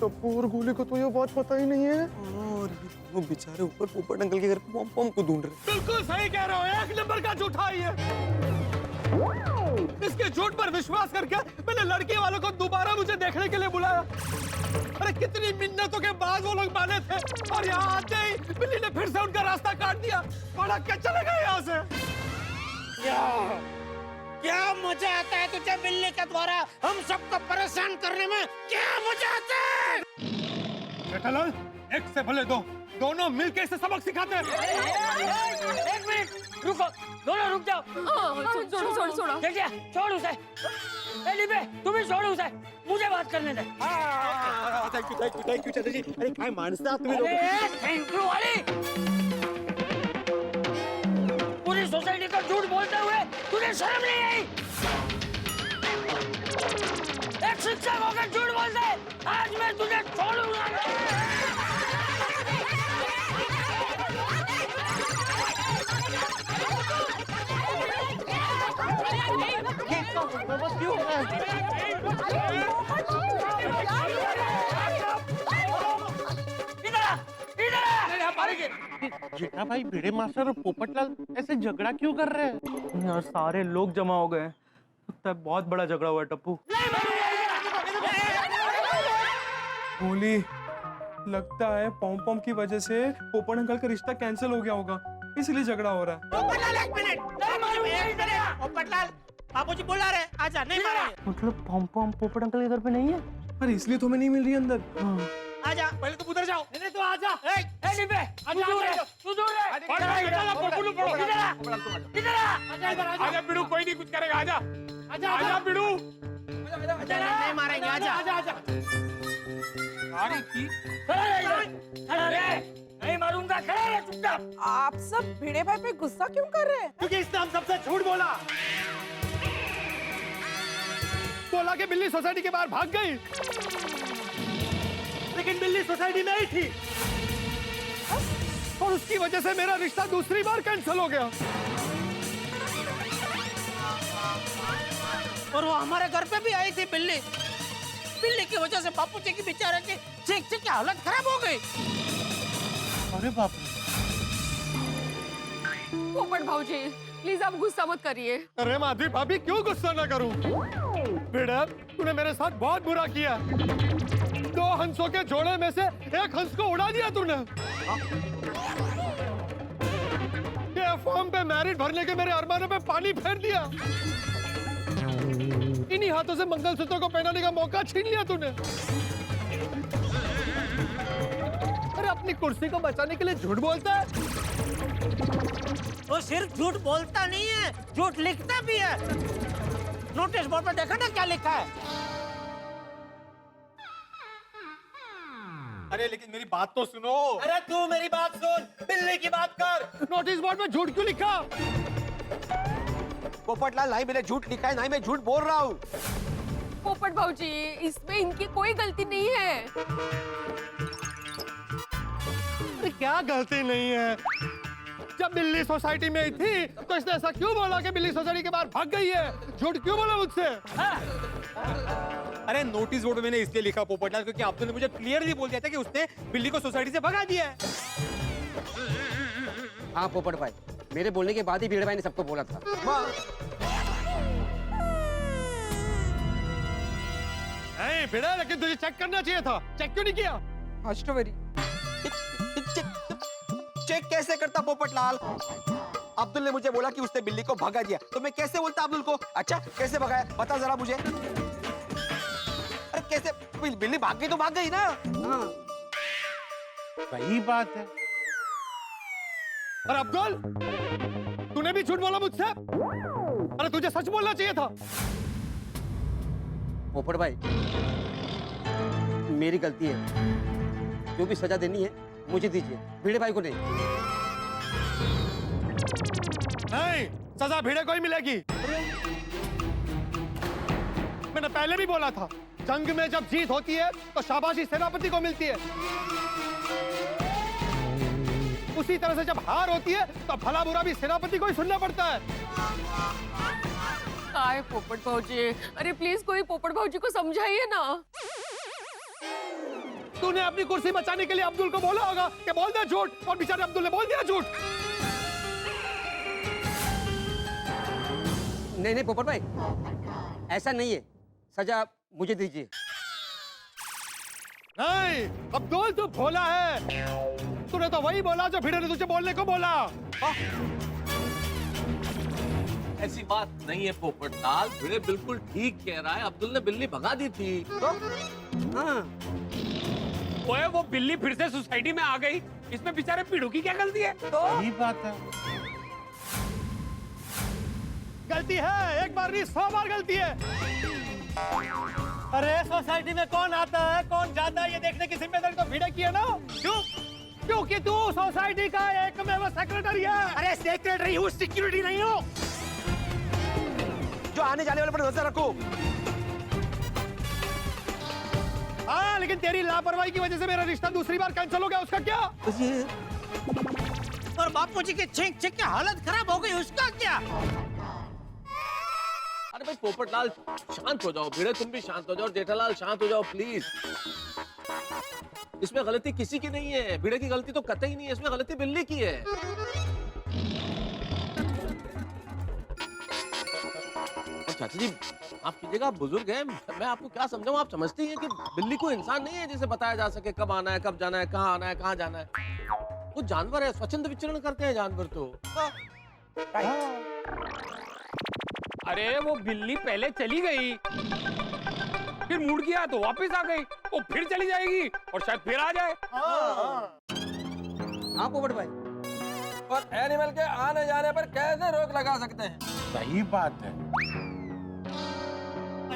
H: टप्पू और गोले को तो ये बात पता ही नहीं है। और वो बेचारे ऊपर पोपट अंकल के घर पे पॉम को ढूंढ रहे।
E: बिल्कुल सही कह रहे हो, एक नंबर का झूठा है ये। इसके झूठ पर विश्वास करके मैंने लड़के वालों को दोबारा मुझे देखने के लिए बुलाया। अरे कितनी मिन्नतों के बाद वो लोग माने थे, और यहाँ आते ही बिल्ली ने फिर से उनका रास्ता काट दिया। भड़क के चले गए यहाँ से।
D: क्या मजा आता है तुझे बिल्ली के द्वारा हम सबको परेशान करने में? क्या मजा आता है?
E: जेठालाल, एक से भले दो, दोनों मिलके इसे सबक सिखाते हैं।
C: एक मिनट रुको, दोनों रुक जाओ।
G: छोड़ो।
C: देखिए, छोड़ उसे। डिब्बे, तुम ही छोड़ उसे, मुझे बात करने दे।
E: थैंक यू चाचा जी। अरे काय माणसं आहात तुम्ही लोक।
C: थैंक यू वाली। पूरी सोसाइटी को झूठ बोलते हुए तुझे शर्म नहीं आई? एक शिक्षक होकर झूठ बोलते, आज मैं तुझे छोड़ूंगा।
I: जेठा भाई, भिड़े मास्टर और पोपटलाल ऐसे झगड़ा क्यों कर रहे हैं? यार सारे लोग जमा हो गए, लगता है बहुत बड़ा झगड़ा हुआ है टप्पू।
J: गोली, लगता है पॉम की वजह से पोपट अंकल का रिश्ता कैंसिल हो गया होगा, इसलिए झगड़ा हो रहा है।
D: पोपटलाल एक मिनट। पोपटलाल, बाबूजी बुला रहे, आजा। नहीं मारेंगे।
I: मतलब पॉम पोपट अंकल के घर पे नहीं है?
J: अरे इसलिए तो मैं नहीं मिल रही अंदर।
D: आजा, पहले तुम उधर जाओ। नहीं तो आजा।
C: डिब्बे, तू दूर है।
E: आजा बिड़ू, कोई नहीं कुछ करेगा। आजा बिड़ू।
D: नहीं मारेंगे, आजा।
C: नहीं मारूंगा, खड़ा रह चुपचाप।
K: आप सब भिड़े भाई पे गुस्सा क्यों कर रहे हैं?
E: क्योंकि इसने हम सबसे झूठ बोला कि बिल्ली सोसाइटी के बाहर भाग गई, लेकिन बिल्ली सोसाइटी में ही थी, और उसकी वजह से मेरा रिश्ता दूसरी बार कैंसिल हो गया।
D: और वो हमारे घर पे भी आई थी बिल्ली। बिल्ली की वजह से बापू जी की बेचारे की चीख की हालत खराब हो गई।
I: अरे बाप रे।
G: पोपट भाऊजी, प्लीज आप गुस्सा मत करिए।
E: अरे माधवी भाभी क्यों गुस्सा ना करूं? बेटा तूने मेरे साथ बहुत बुरा किया। 2 हंसों के जोड़े में से एक हंस को उड़ा दिया तूने। ये फॉर्म पे मैरिट भरने के मेरे अरमानों पे पानी फेर दिया। इन्हीं हाथों से मंगलसूत्र को पहनाने का मौका छीन लिया तूने। अरे अपनी कुर्सी को बचाने के लिए झूठ बोलता है।
D: वो सिर्फ झूठ बोलता नहीं है, झूठ लिखता भी है। नोटिस बोर्ड पर देखा ना क्या लिखा है?
F: अरे लेकिन मेरी बात तो सुनो।
D: अरे तू मेरी बात सुन, बिल्ली की बात कर।
E: नोटिस बोर्ड में झूठ क्यों लिखा?
H: पोपटलाल, नहीं मैंने झूठ लिखा है, नहीं मैं झूठ बोल रहा हूँ।
G: पोपट भाऊजी, इसमें इनकी कोई गलती नहीं है।
E: अरे क्या गलती नहीं है? जब बिल्ली सोसाइटी में थी तो इसने ऐसा क्यों बोला कि बिल्ली सोसाइटी के बाहर भाग गई है? झूठ क्यों बोला मुझसे?
F: अरे नोटिस बोर्ड में मैंने इसलिए लिखा पोपटलाल क्योंकि आपने ने मुझे क्लियरली बोल दिया था कि उसने बिल्ली को सोसाइटी से भगा दिया है।
N: हाँ पोपट भाई, मेरे बोलने के बाद ही भीड़ भाई ने सबको बोला था।
E: नहीं बेटा, लेकिन तुझे चेक करना चाहिए था। चेक क्यों नहीं किया?
N: हॉस्टोवेरी
H: चेक कैसे करता पोपटलाल? अब्दुल ने मुझे बोला कि उसने बिल्ली को भगा दिया, तो मैं कैसे बोलता अब्दुल को? अच्छा कैसे भगाया बता जरा मुझे। अरे कैसे? बिल्ली भाग गई तो भाग गई ना। हाँ
E: वही बात है। अरे अब्दुल, तूने भी झूठ बोला मुझसे। अरे तुझे सच बोलना चाहिए था।
N: पोपट भाई, मेरी गलती है। जो भी सजा देनी है मुझे दीजिए, भिड़े भाई को नहीं।
E: नहीं, सजा भिड़े को ही मिलेगी। मैंने पहले भी बोला था, जंग में जब जीत होती है तो शाबाशी सेनापति को मिलती है। उसी तरह से जब हार होती है तो भला बुरा भी सेनापति को ही सुनना पड़ता है।
G: काय पोपट भाऊजी, अरे प्लीज कोई पोपट भाऊजी को समझाइए ना।
E: तूने अपनी कुर्सी बचाने के लिए अब्दुल को बोला होगा कि बोल दे झूठ, और बेचारे अब्दुल ने बोल दिया झूठ।
N: नहीं नहीं पोपट भाई, ऐसा नहीं है, सजा मुझे दीजिए।
E: नहीं अब्दुल, तू भोला है। तूने तो वही बोला जो भिड़े ने तुझे बोलने को बोला।
H: ऐसी बात नहीं है पोपटलाल, भिड़े बिल्कुल ठीक कह रहा है। अब्दुल ने बिल्ली भगा दी थी। तो
N: हाँ
F: ओए वो बिल्ली फिर से सोसाइटी में आ गई, इसमें बेचारे पीड़ू की क्या गलती है?
E: तो यही बात है। गलती है, एक बार नहीं 100 बार गलती है। अरे सोसाइटी में कौन आता है कौन जाता है ये देखने की जिम्मेदारी तो भिड़े की है ना। क्यों? क्योंकि तू सोसाइटी का एकमेव सेक्रेटरी है। अरे सेक्रेटरी हूँ, सिक्योरिटी नहीं हूँ।
H: जो आने जाने वाले पर नजर रखो।
E: हाँ, लेकिन तेरी लापरवाही की वजह से मेरा रिश्ता दूसरी बार कैंसिल हो गया, उसका क्या?
D: और बापूजी के छींक छींक के हालत खराब हो गई, उसका क्या?
H: अरे भाई पोपटलाल शांत हो जाओ, भिड़े तुम भी शांत हो जाओ, जेठालाल शांत हो जाओ प्लीज। इसमें गलती किसी की नहीं है, भिड़े की गलती तो कतई नहीं है, इसमें गलती बिल्ली की है। चाचा जी आप कीजिएगा, आप बुजुर्ग हैं, मैं आपको क्या समझाऊं? आप समझते हैं कि बिल्ली को इंसान नहीं है जिसे बताया जा सके कब आना है, कब जाना है, कहाँ आना है, कहाँ जाना है। वो जानवर है, स्वच्छंद विचरण करते हैं जानवर तो।
F: अरे वो बिल्ली पहले चली गई, फिर मुड़ गया तो वापस आ गई, वो फिर चली जाएगी और शायद फिर आ जाए।
N: हाँ पोपट भाई,
H: और एनिमल के आने जाने पर कैसे रोक लगा सकते हैं?
E: सही बात है।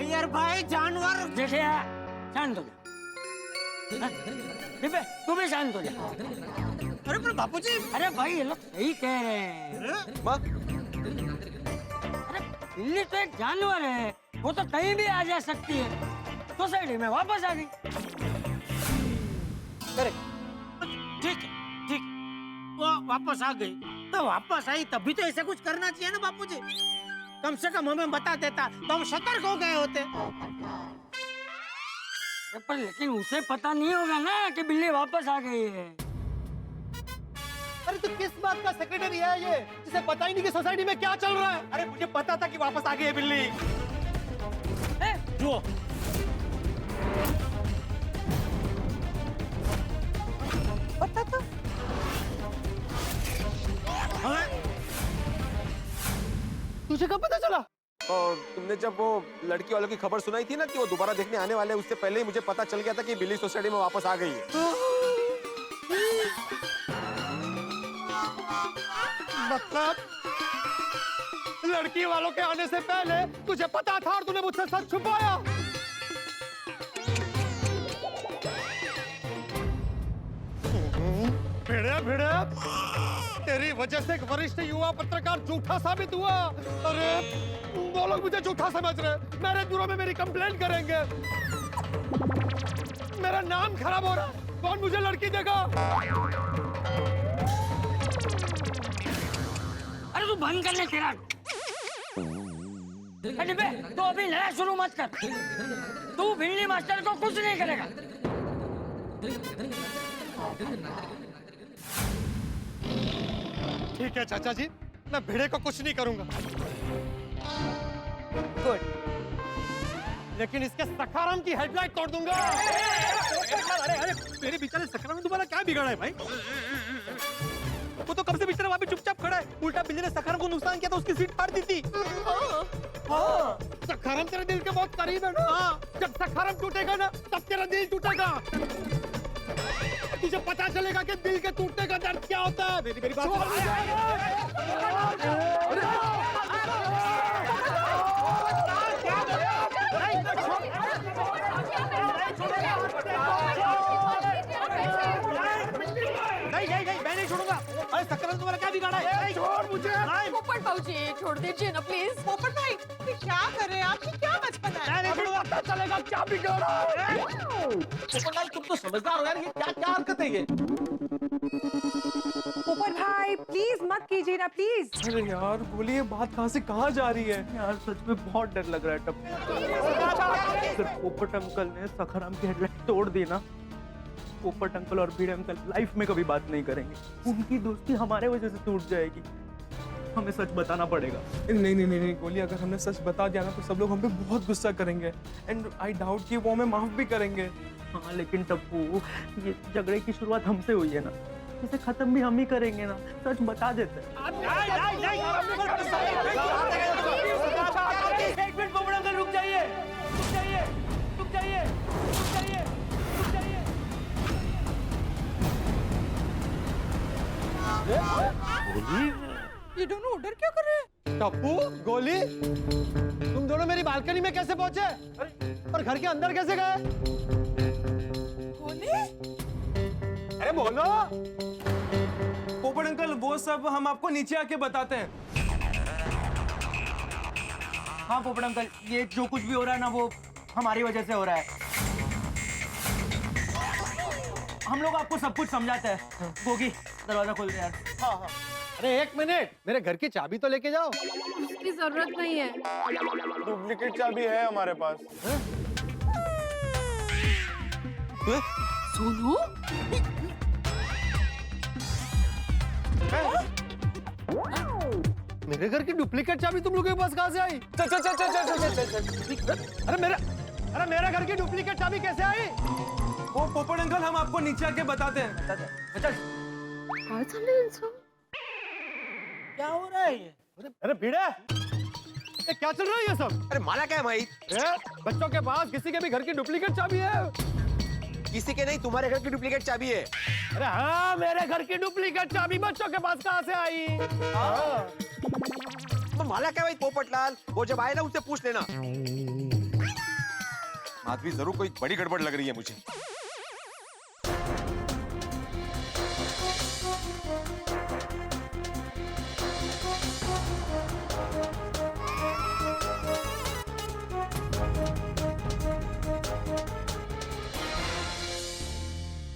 D: यार भाई जानवर।
C: जेठिया शांत हो जा। तू भी शांत हो जा।
D: अरे पर बापूजी,
C: अरे भाई ये लोग सही कह रहे हैं। अरे बिल्ली तो एक जानवर है, वो तो कहीं भी आ जा सकती है। सोसाइटी में वापस आ गई।
D: ठीक है, ठीक, वो वापस आ गई तो वापस आई, तभी तो ऐसा कुछ करना चाहिए ना बापूजी। कम से कम हमें बता देता तो हम सतर्क हो गए होते।
C: पर लेकिन उसे पता नहीं होगा ना कि बिल्ली वापस आ गई है।
E: अरे तो किस बात का सेक्रेटरी है ये, जिसे पता ही नहीं कि सोसाइटी में क्या चल रहा है?
I: अरे मुझे पता था कि वापस आ गई है बिल्ली। जो
D: पता था?
E: तुझे कब पता चला?
N: और तुमने जब वो लड़की वालों की खबर सुनाई थी ना कि वो दोबारा देखने आने वाले हैं, उससे पहले ही मुझे पता चल गया था कि बिल्ली सोसाइटी में वापस आ गई है।
E: मतलब लड़की वालों के आने से पहले तुझे पता था और तूने मुझसे सच छुपाया। भिड़े भिड़े, तेरी वजह से एक वरिष्ठ युवा पत्रकार झूठा साबित हुआ। अरे वो लोग मुझे झूठा समझ रहे, मेरे ब्यूरो में मेरी कंप्लेंट करेंगे, मेरा नाम खराब हो रहा है। कौन मुझे लड़की देगा?
C: अरे तू बंद कर ले तेरा। अरे बे, तो अभी लड़ा शुरू मत कर। तू भिंडी मास्टर को कुछ नहीं करेगा।
E: ठीक है चाचा जी, मैं भिड़े को कुछ नहीं करूंगा। गुड, लेकिन इसके सखाराम की हेडलाइट तोड़ दूंगा।
I: अरे मेरे बेचारे सखाराम ने तुम्हारा क्या बिगाड़ा है भाई? वो तो कब से बेचारा वहाँ पे चुपचाप खड़ा है। उल्टा बिल्ली ने सखाराम को नुकसान किया तो उसकी सीट फाड़ दी थी।
E: हाँ, सखाराम तेरे दिल के बहुत करीब है ना। जब सखाराम टूटेगा ना तब तेरा दिल टूटेगा। तुझे पता चलेगा कि दिल के टूटने का दर्द क्या होता है। मेरी बात
I: नहीं, मैं नहीं छोड़ूंगा। अरे सखाराम तुम्हारा क्या बिगाड़ा है?
E: छोड़ मुझे।
G: पोपट भाऊजी छोड़ दीजिए ना प्लीज।
K: पोपट भाई, ये क्या कर रहे हैं आप? ये क्या बचपन है?
I: नहीं छोड़ूंगा।
E: पता चलेगा क्या बिगाड़ा है।
I: पोपटलाल तुम तो समझदार हो यार, ये क्या हरकत है ये?
K: पोपट भाई प्लीज मत कीजिए ना प्लीज।
J: अरे यार गोली, ये बात कहाँ से कहाँ जा रही है?
I: यार सच में बहुत डर लग रहा है टप्पू। अगर पोपट अंकल ने सखाराम की हेडलाइट तोड़ दी ना, पोपट अंकल और भिड़े अंकल लाइफ में कभी बात नहीं करेंगे। उनकी दोस्ती हमारे वजह से टूट जाएगी। हमें सच बताना पड़ेगा।
J: नहीं गोली, अगर हमने सच बता दिया ना तो सब लोग हम पे बहुत गुस्सा करेंगे एंड आई डाउट कि वो हमें माफ भी करेंगे।
I: हाँ लेकिन टप्पू, ये झगड़े की शुरुआत हमसे हुई है ना, इसे खत्म भी हम ही करेंगे ना। सच बता देते हैं। एक मिनट पोपट अंकल, रुक जाइए।
K: ये दोनों उधर क्या कर रहे हैं?
E: टप्पू, गोली, तुम दोनों मेरी बालकनी में कैसे पहुंचे और घर के अंदर कैसे गए?
K: गोली?
E: अरे बोलो।
J: पोपट अंकल, वो सब हम आपको नीचे आके बताते हैं।
I: हाँ पोपट अंकल, ये जो कुछ भी हो रहा है ना वो हमारी वजह से हो रहा है। हम लोग आपको सब कुछ समझाते हैं। गोगी, दरवाजा खोल दे यार।
E: हाँ। अरे एक मिनट, मेरे घर की चाबी तो लेके जाओ।
G: उसकी जरूरत नहीं है।
E: डुप्लीकेट चाबी है हमारे पास।
G: सोनू,
E: मेरे घर की डुप्लीकेट चाबी तुम लोगों के पास कहाँ से आई? अरे मेरे घर की डुप्लीकेट चाबी कैसे आई?
J: वो पोपट अंकल, हम आपको नीचे आके बताते हैं।
D: क्या हो रहा है ये?
E: अरे भिड़े, ये क्या चल रहा है ये सब?
N: अरे माला क्या है भाई?
E: बच्चों के पास किसी के भी घर की डुप्लीकेट चाबी है?
N: किसी के नहीं, तुम्हारे घर की डुप्लीकेट चाबी है।
E: अरे हाँ, मेरे घर की डुप्लीकेट चाबी बच्चों के पास कहाँ से आई?
N: तो माला क्या भाई पोपटलाल, वो जब आए ना उससे पूछ लेना। माधवी, जरूर कोई बड़ी गड़बड़ लग रही है मुझे।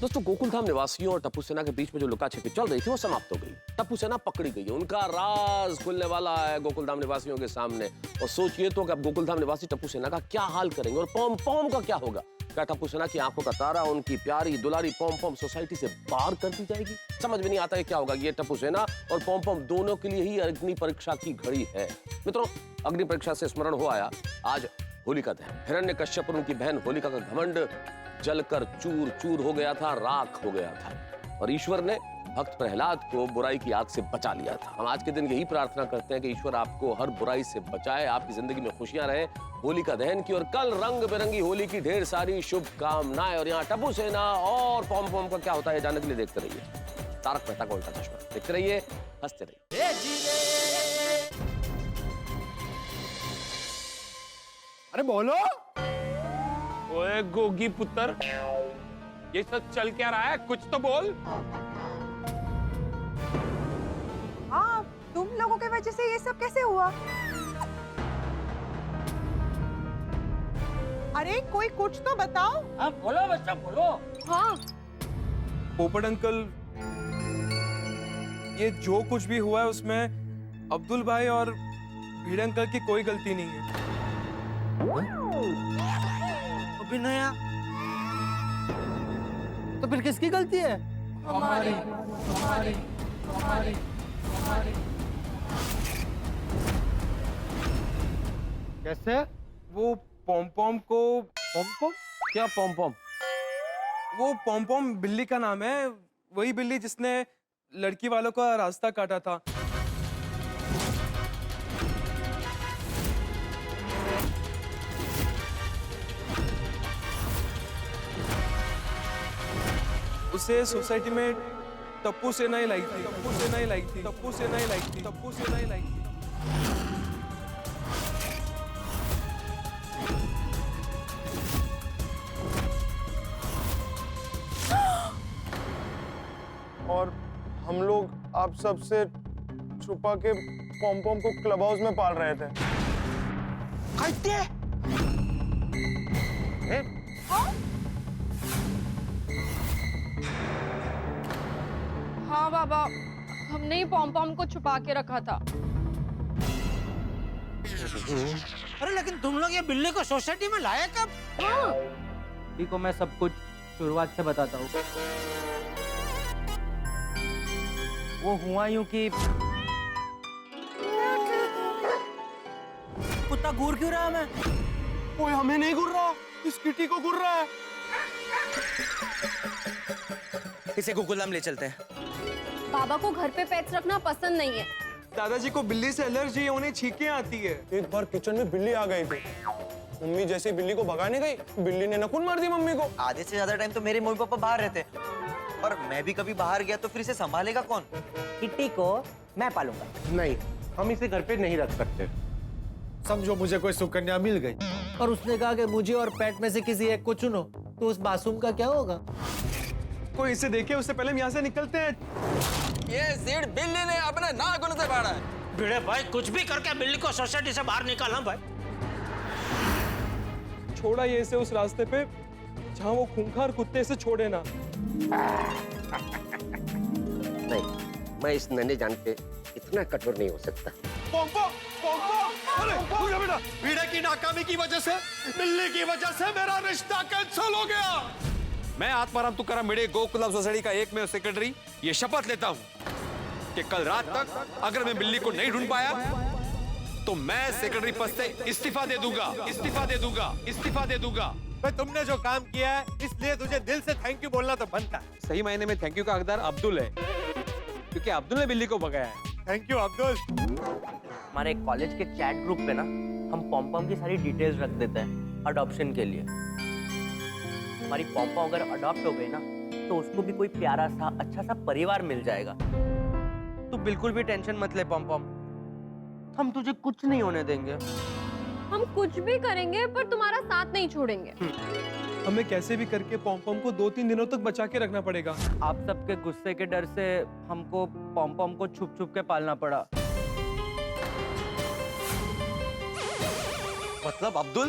H: दोस्तों, गोकुल धाम निवासियों और टप्पू सेना के बीच में जो लुका छिपी चल रही थी वो समाप्त हो गई। टप्पू सेना पकड़ी गई है, उनका राज खुलने वाला है गोकुल धाम निवासियों के सामने। और सोचिए तो कि अब गोकुल धाम निवासी टप्पू सेना का क्या हाल करेंगे और पॉम पॉम का क्या होगा। क्या टप्पू सेना की आंखों का तारा उनकी प्यारी दुलारी पॉम पॉम सोसाइटी से बाहर कर दी जाएगी? समझ में नहीं आता है क्या होगा। ये टप्पू सेना और पॉम पॉम दोनों के लिए ही अग्नि परीक्षा की घड़ी है। मित्रों, अग्नि परीक्षा से स्मरण हो आया, आज होलिका दहन। हिरण्यकश्यप और उनकी बहन होलिका का घमंड जलकर चूर चूर हो गया था, राख हो गया था, और ईश्वर ने भक्त प्रहलाद को बुराई की आग से बचा लिया था। हम आज के दिन यही प्रार्थना करते हैं कि ईश्वर आपको हर बुराई से बचाए, आपकी जिंदगी में खुशियां रहे। होलिका दहन की और कल रंग बिरंगी होली की ढेर सारी शुभकामनाएं। और यहाँ टप्पू सेना और पॉम पॉम का क्या होता है जानने के लिए देखते रहिए तारक मेहता का उल्टा चश्मा। देखते रहिए, हंसते रहिए।
E: अरे बोलो।
N: ओए गोगी पुत्र, ये सब चल क्या रहा है? कुछ तो बोल।
K: हाँ, तुम लोगों की वजह से ये सब कैसे हुआ? अरे कोई कुछ तो बताओ।
C: हाँ बोलो बच्चा बोलो।
K: हाँ
J: पोपट अंकल, ये जो कुछ भी हुआ है उसमें अब्दुल भाई और भीड़ अंकल की कोई गलती नहीं है।
D: अभिनया, तो फिर किसकी गलती है?
J: हमारी।
E: कैसे?
J: वो पॉम पॉम को
H: क्या पॉम पॉम?
J: वो पॉम पॉम बिल्ली का नाम है, वही बिल्ली जिसने लड़की वालों का रास्ता काटा था। उसे सोसाइटी में टप्पू सेना ही लाई थी, टप्पू सेना ही लाई थी, टप्पू सेना ही लाई थी, टप्पू सेना ही लाई थी।
O: और हम लोग आप सब से छुपा के पॉम पॉम को क्लब हाउस में पाल रहे थे।
G: हाँ बाबा, हमने ही पॉम पॉम को छुपा के रखा था।
D: अरे लेकिन तुम लोग ये बिल्ली को सोसाइटी में लाए कब?
G: हाँ।
I: बिल्ली को मैं सब कुछ शुरुआत से बताता हूँ। वो हुआ यूं कि
D: कुत्ता घूर क्यों रहा है? मैं
O: ओए हमें नहीं घूर रहा, इस किटी को घूर रहा है।
D: इसे गोकुलधाम ले चलते हैं।
G: बाबा को घर पे पेट्स रखना पसंद नहीं है।
J: दादाजी को बिल्ली से एलर्जी है, उन्हें छींकें आती है।
O: एक बार किचन में बिल्ली आ गई थी, मम्मी जैसे बिल्ली को भगाने गई, बिल्ली ने नखून मार दी मम्मी को।
P: आधे से ज्यादा टाइम तो मेरे मम्मी पापा बाहर रहते, और मैं भी कभी बाहर गया तो फिर इसे संभालेगा कौन?
D: किट्टी को मैं पालूंगा।
N: नहीं, हम इसे घर पे नहीं रख सकते।
E: समझो मुझे कोई सुकन्या मिल गई
D: और उसने कहा कि मुझे और पेट में से किसी एक को चुनो, तो उस मासूम का क्या होगा?
J: कोई इसे देखे उससे पहले हम यहाँ से निकलते हैं।
P: ये सीट बिल्ली ने अपने नाखून से फाड़ा है।
D: भिड़े भाई, कुछ भी करके बिल्ली को सोसाइटी से बाहर निकालना भाई।
J: छोड़ा ये इसे उस रास्ते पे जहाँ वो खूंखार कुत्ते से छोड़े ना।
H: नहीं, मैं इस नन्हे जान पे इतना कठोर नहीं हो सकता।
E: अरे बेटा, भीड़े की नाकामी की वजह से, बिल्ली की वजह से मेरा रिश्ता कैंसिल हो गया।
N: मैं आत्माराम तुकाराम भिड़े गोकुलम सोसाइटी का एकमेव सेक्रेटरी ये शपथ लेता हूँ कि कल रात तक अगर मैं बिल्ली को नहीं ढूंढ पाया तो मैं सेक्रेटरी पद से इस्तीफा दे दूंगा, इस्तीफा दे दूंगा, इस्तीफा दे दूंगा।
E: भाई तुमने जो काम किया है इसलिए तुझे दिल से थैंक यू बोलना तो बनता है।
N: सही मायने में थैंक यू का हकदार अब्दुल है, क्योंकि अब्दुल ने बिल्ली को भगाया है।
E: Thank you Abdul.
I: हमारे कॉलेज के चैट ग्रुप पे ना हम पॉम पॉम की सारी डिटेल्स रख देते हैं अडॉप्शन के लिए। हमारी पॉम पॉम अगर अडॉप्ट हो गई ना तो उसको भी कोई प्यारा सा अच्छा सा परिवार मिल जाएगा। तू बिल्कुल भी टेंशन मत ले पॉम पॉम, हम तुझे कुछ नहीं होने देंगे।
G: हम कुछ भी करेंगे पर तुम्हारा साथ नहीं छोड़ेंगे।
J: हमें कैसे भी करके पॉम पॉम को 2-3 दिनों तक बचा के रखना पड़ेगा।
I: आप सबके गुस्से के डर से हमको पॉम पॉम को छुप छुप के पालना पड़ा।
P: मतलब अब्दुल,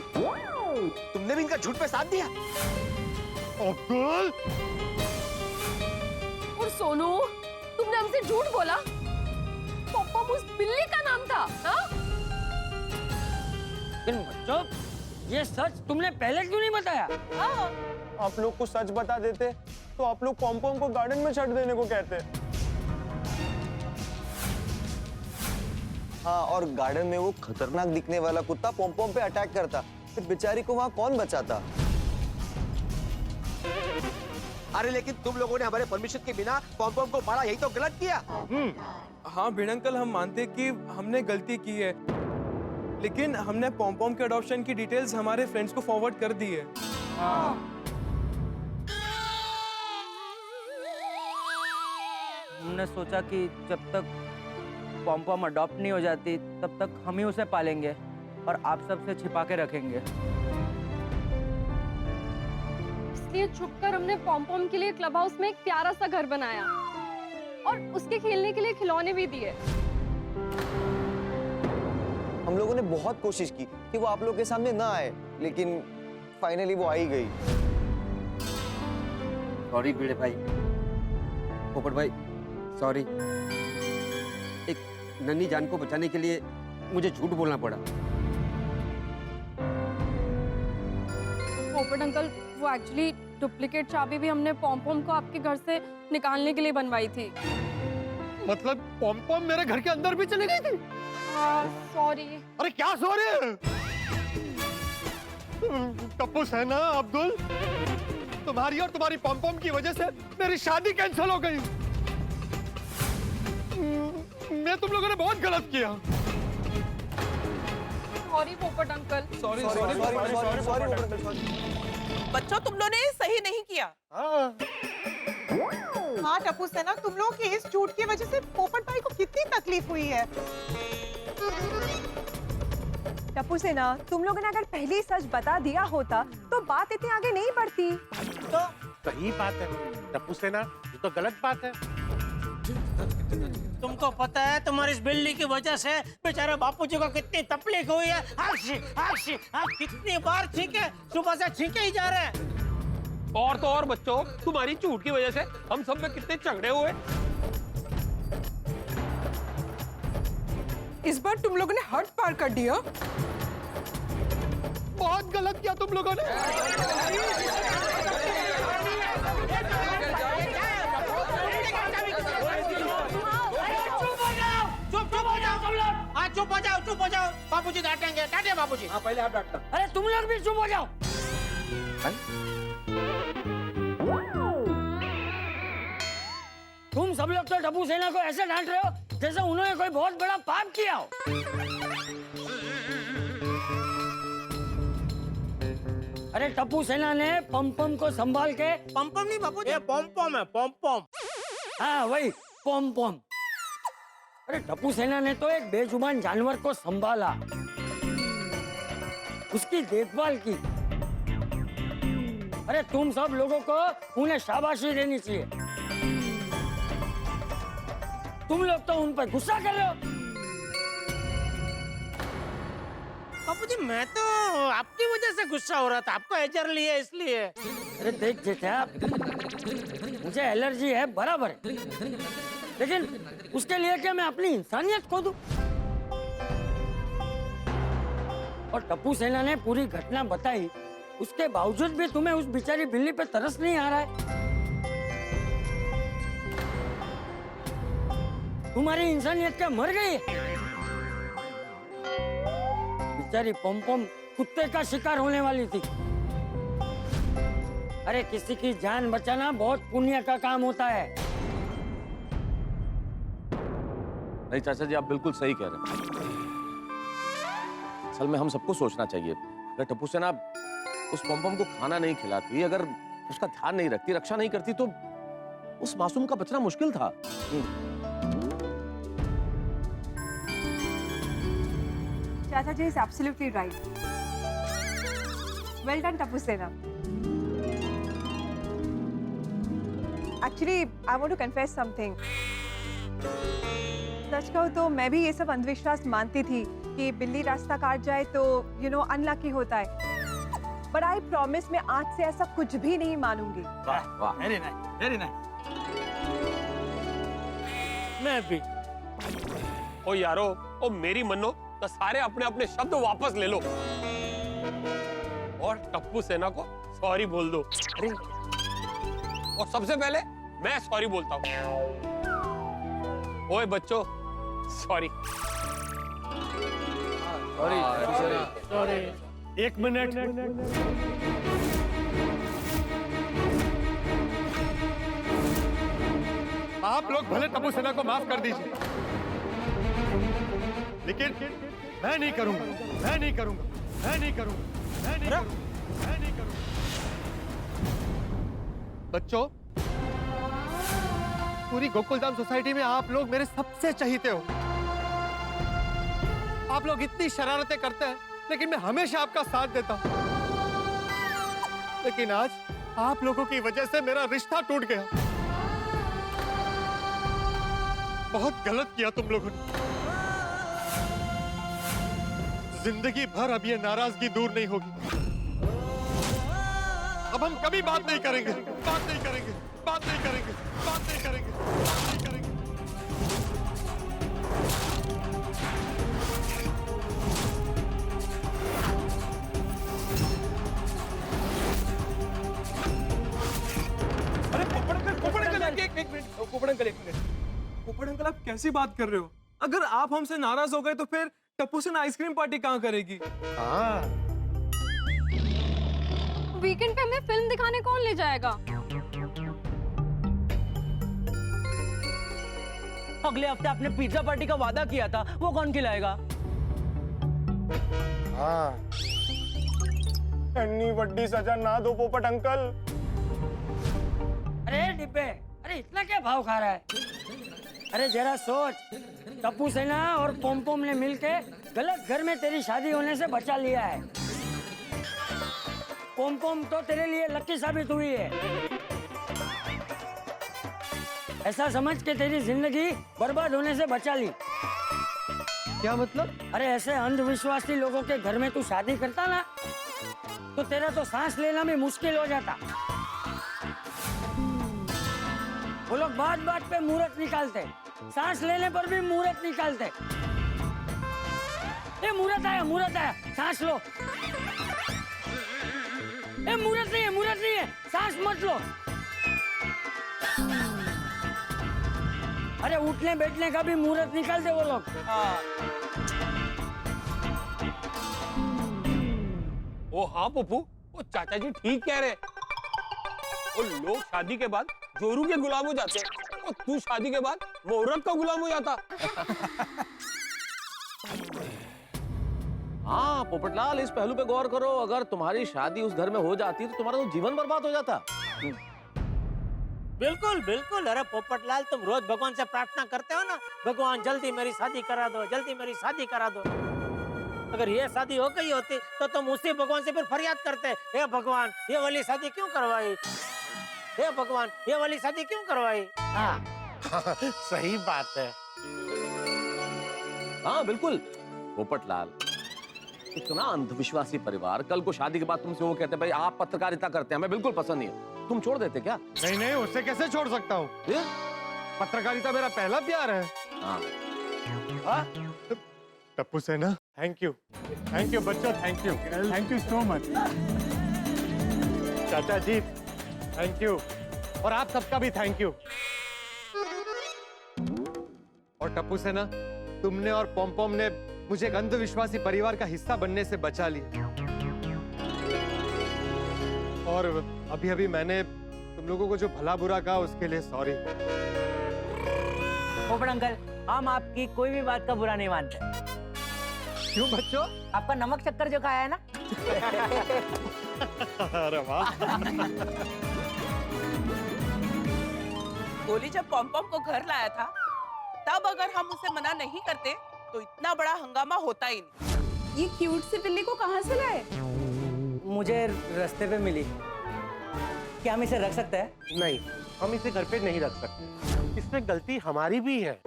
P: तुमने भी इनका झूठ पे साथ दिया?
E: अब्दुल
G: और सोनू, तुमने हमसे झूठ बोला। पॉम उस बिल्ली का नाम था। हाँ?
C: बच्चों, ये सच तुमने पहले क्यों नहीं बताया?
O: आप लोग को सच बता देते तो आप लोग पॉम-पॉम को गार्डन में छੱਡ देने को कहते।
P: हाँ, और गार्डन में वो खतरनाक दिखने वाला कुत्ता पॉम-पॉम पे अटैक करता, फिर बेचारी को वहाँ कौन बचाता?
N: अरे लेकिन तुम लोगों ने हमारे परमिशन के बिना पॉम-पॉम को मारा, यही तो गलत किया।
J: हाँ भिड़े अंकल, हम मानते हैं कि हमने गलती की है, लेकिन हमने पॉम-पॉम के अडॉप्शन की डिटेल्स हमारे फ्रेंड्स को फॉरवर्ड कर दी है।
I: हमने सोचा कि जब तक पॉम-पॉम अडॉप्ट नहीं हो जाती तब तक हम ही उसे पालेंगे और आप सबसे छिपा के रखेंगे।
Q: इसलिए छुपकर हमने पॉम-पॉम के लिए क्लब हाउस में एक प्यारा सा घर बनाया और उसके खेलने के लिए खिलौने भी दिए।
P: हम लोगों ने बहुत कोशिश की कि वो आप लोग के सामने ना आए, लेकिन फाइनली वो आ ही गई।
R: सॉरी भिड़े भाई, पोपट भाई सॉरी। एक नन्ही जान को बचाने के लिए मुझे झूठ बोलना पड़ा।
Q: पोपट अंकल, वो एक्चुअली डुप्लीकेट चाबी भी हमने पॉम-पॉम को आपके घर से निकालने के लिए बनवाई थी।
E: मतलब पॉम-पॉम मेरे घर के अंदर भी चली गई थी?
Q: सॉरी।
E: अरे क्या सॉरी? टप्पू सेना, अब्दुल, तुम्हारी और तुम्हारी पॉम-पॉम की वजह से मेरी शादी कैंसिल हो गई। मैं तुम लोगों ने बहुत गलत किया।
Q: सॉरी पोपट अंकल।
J: सॉरी।
K: बच्चों, तुम लोगों ने सही नहीं किया। हाँ टप्पू सेना, तुम लोगों की इस झूठ की वजह से पोपट भाई को कितनी तकलीफ हुई है।
S: टप्पू सेना, तुम लोगों ने अगर पहले ही सच बता दिया होता तो बात इतनी आगे नहीं बढ़ती।
E: तो सही बात है टप्पू सेना, ये तो गलत बात है।
D: तुमको पता है तुम्हारी इस बिल्ली की वजह से बेचारे बापूजी को कितनी तकलीफ हुई है। कितनी बार छींके, सुबह से छींके ही जा रहे हैं।
N: और तो और बच्चों, तुम्हारी झूठ की वजह से हम सब में कितने झगड़े हुए।
K: इस बार तुम लोगों ने हद पार कर दिया।
E: बहुत गलत किया तुम लोगों ने।
D: चुप हो जाओ। बापूजी डांटेंगे, डांटे बापूजी।
C: हाँ, पहले आप डांटना। अरे तुम लोग भी चुप हो जाओ। तुम सब लोग तो टप्पू सेना को ऐसे डांट रहे हो जैसे उन्होंने कोई बहुत बड़ा पाप किया हो। अरे टप्पू सेना ने पम-पम को संभाल के।
D: पम-पम नहीं बापूजी, ये पॉम-पॉम है, पॉम-पॉम।
C: हाँ वही पम-पम। अरे टप्पू सेना ने तो एक बेजुबान जानवर को संभाला, उसकी देखभाल की। अरे तुम सब लोगों को उन्हें शाबाशी देनी चाहिए। तुम लोग तो उन पर गुस्सा कर रहे हो।
D: बापूजी, मैं तो आपकी वजह से गुस्सा हो रहा था, आपको एजर लिया इसलिए।
C: अरे देख जेठा, मुझे एलर्जी है बराबर है, लेकिन उसके लिए क्या मैं अपनी इंसानियत खो दूं? और टप्पू सेना ने पूरी घटना बताई, उसके बावजूद भी तुम्हें उस बेचारी बिल्ली पे तरस नहीं आ रहा है। तुम्हारी इंसानियत क्या मर गई है? बेचारी पम-पम कुत्ते का शिकार होने वाली थी। अरे किसी की जान बचाना बहुत पुण्य का काम होता है।
H: नहीं चाचा जी, आप बिल्कुल सही कह रहे हैं। असल में हम सबको सोचना चाहिए, अगर टप्पू सेना उस पम-पम को खाना नहीं खिलाती, अगर उसका ध्यान नहीं रखती, रक्षा नहीं करती, तो उस मासूम का बचना मुश्किल था।
S: चाचा जी is absolutely right. Well done, Tappu सेना. Actually, I want to confess something. सच कहूँ तो मैं भी ये सब अंधविश्वास मानती थी कि बिल्ली रास्ता काट जाए तो अनलकी होता है। But I promise मैं आज से ऐसा कुछ भी नहीं मानूंगी।
H: वाह वाह,
D: वेरी नाइस, वेरी नाइस। मैं भी।
N: ओ यारो, ओ मेरी मनो, तो सारे अपने अपने शब्द वापस ले लो। और टप्पू सेना को सॉरी बोल दो। अरे और सबसे पहले मैं सॉरी बोलता हूँ। ओए बच्चों, सॉरी।
E: सॉरी। एक मिनट। आप लोग भले टप्पू सेना को माफ कर दीजिए, लेकिन मैं नहीं करूंगा, मैं नहीं करूंगा, मैं नहीं करूंगा, मैं नहीं करूंगा, मैं नहीं करूंगा। बच्चों, पूरी गोकुलधाम सोसाइटी में आप लोग मेरे सबसे चहीते हो। आप लोग इतनी शरारतें करते हैं, लेकिन मैं हमेशा आपका साथ देता हूं। लेकिन आज आप लोगों की वजह से मेरा रिश्ता टूट गया। बहुत गलत किया तुम लोगों ने। जिंदगी भर अब ये नाराजगी दूर नहीं होगी। अब हम कभी बात नहीं करेंगे, बात नहीं करेंगे, बात नहीं करेंगे, बात नहीं करेंगे, बात नहीं करेंगे।
J: अरे पोपट अंकल एक मिनट, पोपट अंकल एक मिनट। पोपट अंकल आप कैसी बात कर रहे हो? अगर आप हमसे नाराज हो गए तो फिर टप्पू सेना आइसक्रीम पार्टी कहाँ करेगी?
E: हाँ।
Q: वीकेंड पे हमें फिल्म दिखाने कौन ले जाएगा?
I: अगले हफ्ते आपने पिज्जा पार्टी का वादा किया था, वो कौन खिलाएगा?
O: हाँ। इतनी बड़ी सजा ना दो पोपट अंकल।
C: अरे डिब्बे, अरे इतना क्या भाव खा रहा है? अरे जरा सोच, टप्पू सेना और पोम ने मिलके गलत घर में तेरी शादी होने से बचा लिया है। पोम तो तेरे लिए लकी साबित हुई है। ऐसा समझ के तेरी जिंदगी बर्बाद होने से बचा ली।
E: क्या मतलब?
C: अरे ऐसे अंधविश्वासी लोगों के घर में तू शादी करता ना, तो तेरा तो सांस लेना भी मुश्किल हो जाता। वो लोग बात बात पे मुहूर्त निकालते, सांस लेने पर भी मुहूर्त निकालते। ए मुहूर्त आया, सांस लो। ए मुहूर्त नहीं है, सांस मत लो। अरे उठने बैठने का भी मुहूर्त निकालते वो लोग।
N: ओ हाँ पप्पू, वो चाचा जी ठीक कह रहे। वो लोग शादी के बाद जोरू के गुलाम हो जाते हैं, और तू शादी के बाद मुहूर्त का गुलाम हो जाता।
H: हाँ पोपटलाल, इस पहलू पे गौर करो। अगर तुम्हारी शादी उस घर में हो जाती तो तुम्हारा तो जीवन बर्बाद हो जाता।
D: बिल्कुल बिल्कुल। अरे पोपटलाल, तुम रोज भगवान से प्रार्थना करते हो ना, भगवान जल्दी मेरी शादी करा दो, जल्दी मेरी शादी करा दो। अगर ये शादी हो गई होती तो तुम उसी भगवान से फिर फरियाद करते, हे भगवान ये वाली शादी क्यों करवाई, हे भगवान ये वाली शादी क्यों करवाई। हाँ
R: सही बात है।
H: हाँ बिल्कुल पोपटलाल, इतना अंधविश्वासी परिवार कल को शादी के बाद तुमसे वो कहते भाई आप पत्रकारिता करते हैं, हमें बिल्कुल पसंद नहीं है, तुम छोड़ देते क्या?
E: नहीं, उससे कैसे छोड़ सकता हूँ? पत्रकारिता मेरा पहला प्यार है।
H: हाँ।
E: टप्पू सेना, थैंक यू बच्चों, थैंक यू सो मच। चाचा जी थैंक यू, और आप सबका भी थैंक यू। और टप्पू सेना, तुमने और पोम ने मुझे एक अंधविश्वासी परिवार का हिस्सा बनने से बचा लिया। और अभी मैंने तुम लोगों को जो भला बुरा कहा उसके लिए सॉरी।
I: पोपट अंकल, हम आपकी कोई भी बात का बुरा नहीं मानते।
E: क्यों बच्चों?
I: आपका नमक शक्कर जो खाया है ना।
E: अरे वाह।
T: गोली जब पॉम को घर लाया था, तब अगर हम उसे मना नहीं करते तो इतना बड़ा हंगामा होता ही नहीं।
K: ये क्यूट सी बिल्ली को कहाँ से लाए?
I: मुझे रास्ते पे मिली। क्या हम इसे रख सकते हैं?
R: नहीं, हम इसे घर पे नहीं रख सकते। इसमें गलती हमारी भी है।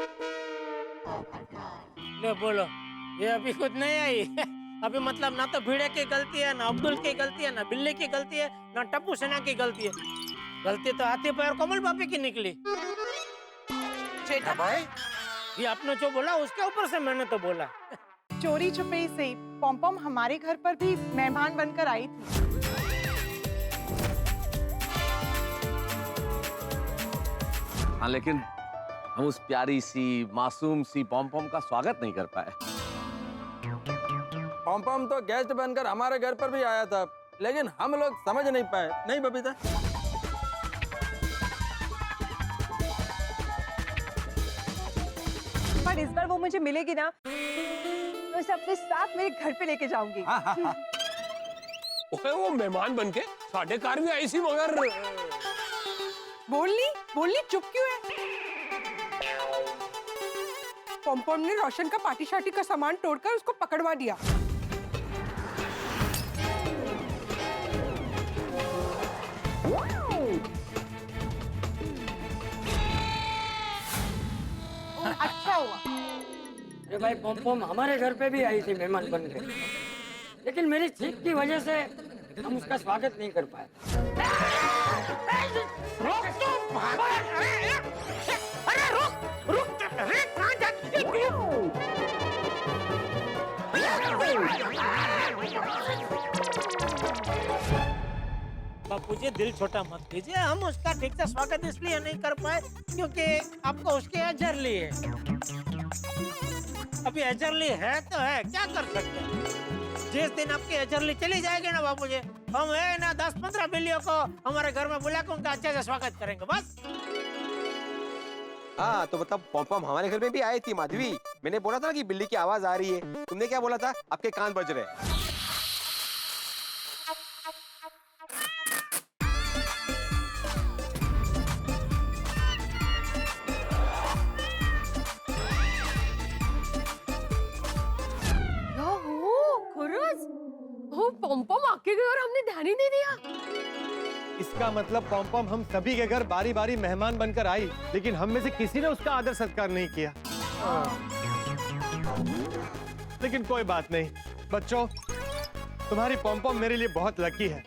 D: ले बोलो, ये अभी खुद नहीं आई। अभी मतलब ना तो भिड़े की गलती है, ना अब्दुल की गलती है, ना बिल्ली की गलती है, ना टप्पू सेना की गलती है। गलती तो हाथी पैर कोमल बापी की निकली।
T: जेठा भाई,
D: ये आपने जो बोला उसके ऊपर से मैंने तो बोला।
K: चोरी छुपे से पॉम हमारे घर पर भी मेहमान बनकर आई थी।
H: हाँ, लेकिन हम उस प्यारी सी मासूम सी पॉम-पॉम का स्वागत नहीं कर पाए।
I: पॉम-पॉम तो गेस्ट बनकर हमारे घर पर भी आया था, लेकिन हम लोग समझ नहीं पाए, नहीं बबीता?
S: पर इस बार वो मुझे मिलेगी ना, तो इसे अपने साथ मेरे घर पे लेके जाऊंगी।
N: ओए, वो मेहमान बनके साढ़े कार भी आई सी, मगर
K: बोलनी चुप क्यों है? पॉम-पॉम ने रोशन का पार्टी शार्टी का सामान तोड़कर उसको पकड़वा दिया।
C: अच्छा हुआ। अरे भाई पॉम-पॉम हमारे घर पे भी आई थी मेहमान बन के, लेकिन मेरी चीख की वजह से हम उसका स्वागत नहीं कर पाए।
D: बापू जी दिल छोटा मत कीजिए, हम उसका ठीक से स्वागत इसलिए नहीं कर पाए क्योंकि आपको उसके एजरली है। अभी एजरली है तो है, क्या कर सकते हैं। जिस दिन आपकी एजरली चली जाएगी ना बापू जी, हम है ना 10-15 बिल्लियों को हमारे घर में बुला के उनका अच्छे से स्वागत करेंगे बस।
R: हाँ तो मतलब पॉम-पॉम हमारे घर में भी आई थी माधवी। मैंने बोला था ना कि बिल्ली की आवाज आ रही है, तुमने क्या बोला था? आपके कान बज रहे।
G: पॉम-पॉम आके गए और हमने ध्यान ही नहीं दिया।
E: इसका मतलब पॉम-पॉम हम सभी के घर बारी बारी मेहमान बनकर आई, लेकिन हम में से किसी ने उसका आदर सत्कार नहीं किया। लेकिन कोई बात नहीं बच्चों, तुम्हारी पॉम-पॉम मेरे लिए बहुत लकी है।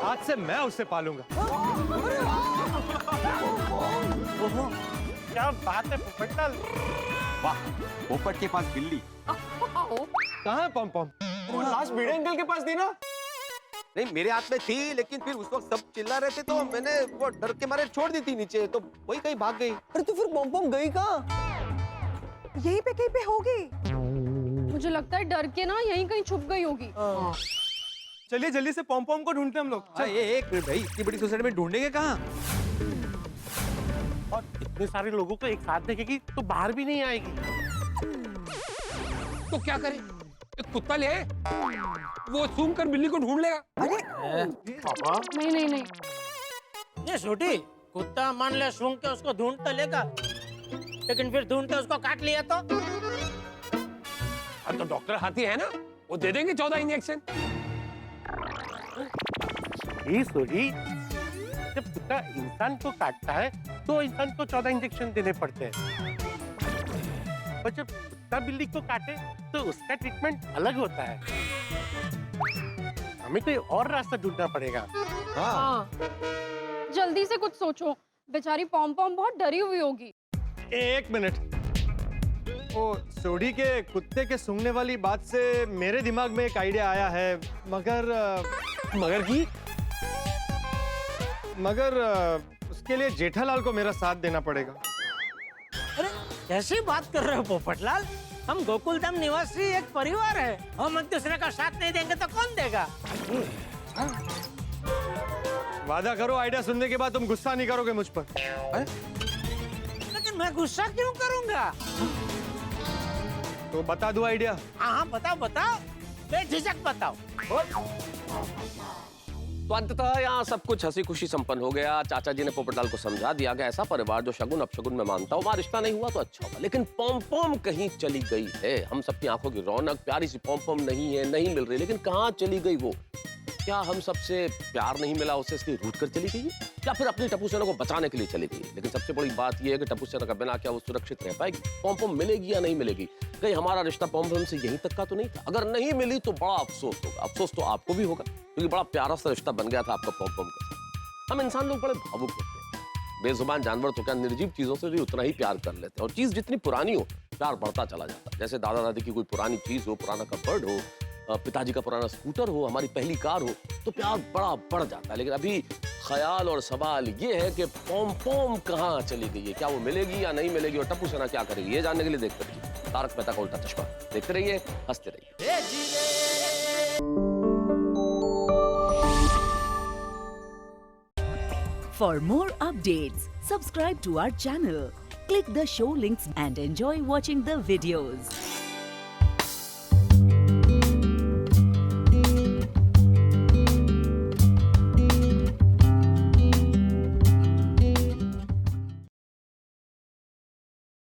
E: आज से मैं उसे पालूंगा।
D: क्या बात है पोपटलाल।
R: वाह, पोपट के पास बिल्ली।
E: कहाँ है पॉम-पॉम?
R: लास्ट भिड़े अंकल के पास थी ना? नहीं, मेरे हाथ में थी, लेकिन फिर उस वक्त सब चिल्ला रहे थे तो मैंने वो डर के मारे छोड़ दी थी नीचे, तो वही कहीं भाग गई।
P: अरे तो फिर पॉम-पॉम गई कहाँ?
S: यहीं पे कहीं पे होगी।
Q: मुझे लगता है डर के ना यहीं कहीं छुप गई होगी।
I: चलिए जल्दी से पॉम-पॉम को ढूंढते हम लोग।
F: एक मिनट भाई, इतनी बड़ी सोसाइटी में ढूंढेंगे कहाँ?
D: और इतने सारे लोगों को एक साथ देखेगी तो बाहर भी नहीं आएगी।
N: तो क्या करे? एक कुत्ता ले आए, वो सूंघ कर बिल्ली को ढूंढ लेगा।
D: पापा
Q: नहीं।
D: ये छोटी कुत्ता मान ले सूंघ के उसको ढूंढ तो लेगा, लेकिन फिर ढूंढ के उसको काट लिया तो?
N: अब तो डॉक्टर हाथी है ना, वो दे देंगे 14 इंजेक्शन।
D: ये सोरी, जब कुत्ता इंसान को काटता है तो इंसान को 14 इंजेक्शन देने पड़ते हैं, और जब कुत्ता बिल्ली को काटे तो उसका ट्रीटमेंट अलग होता है। हमें कोई और रास्ता ढूंढना पड़ेगा।
Q: हाँ। जल्दी से कुछ सोचो, बेचारी पॉम-पॉम बहुत डरी हुई होगी।
E: एक मिनट, वो सोडी के कुत्ते के सूंघने वाली बात से मेरे दिमाग में एक आइडिया आया है, मगर उसके लिए जेठालाल को मेरा साथ देना पड़ेगा।
D: अरे कैसी बात कर रहे हो पोपटलाल? हम गोकुलधाम निवासी एक परिवार है, हम एक दूसरे का साथ नहीं देंगे तो कौन देगा?
E: वादा करो आइडिया सुनने के बाद तुम गुस्सा नहीं करोगे मुझ पर।
D: लेकिन मैं गुस्सा क्यों करूंगा?
E: तो बता दूं आइडिया?
D: हाँ बताओ, बेझिझक बताओ।
H: तो अंततः यहाँ सब कुछ हंसी खुशी संपन्न हो गया। चाचा जी ने पोपटलाल को समझा दिया कि ऐसा परिवार जो शगुन अपशगुन में मानता हो, वहाँ रिश्ता नहीं हुआ तो अच्छा होगा। लेकिन पॉम-पॉम कहीं चली गई है। हम सबकी आंखों की रौनक प्यारी सी पॉम-पॉम नहीं है, नहीं मिल रही, लेकिन कहाँ चली गई वो? क्या हम सबसे प्यार नहीं मिला उसे इसलिए रूठ कर चली गई, या फिर अपनी टप्पू सेना को बचाने के लिए चली गई? लेकिन सबसे बड़ी बात यह है कि टप्पू सेना का बिना क्या वो सुरक्षित रह पाएगी? पॉम-पॉम मिलेगी या नहीं मिलेगी? कहीं हमारा रिश्ता पॉम-पॉम से यहीं तक का तो नहीं था? अगर नहीं मिली तो बड़ा अफसोस होगा। अफसोस तो आपको भी होगा, क्योंकि बड़ा प्यारा सा रिश्ता बन गया था आपका पॉम-पॉम के साथ। हम इंसान लोग बड़े भावुक होते हैं। बेजुबान जानवर तो क्या, निर्जीव चीजों से भी उतना ही प्यार कर लेते हैं, और चीज जितनी पुरानी हो प्यार बढ़ता चला जाता है। जैसे दादा दादी की कोई पुरानी चीज हो, पुराना कपबोर्ड हो, पिताजी का पुराना स्कूटर हो, हमारी पहली कार हो, तो प्यार बड़ा बढ़ जाता है। लेकिन अभी ख्याल और सवाल ये है कि पॉम पॉम कहाँ चली गई है, क्या वो मिलेगी या नहीं मिलेगी, और टप्पू सेना क्या करेगी, ये जानने के लिए देखते रहिए तारक मेहता का उल्टा चश्मा। देखते रहिए, हंसते रहिए।
U: For more updates, subscribe to our channel, click the show links and enjoy watching the videos.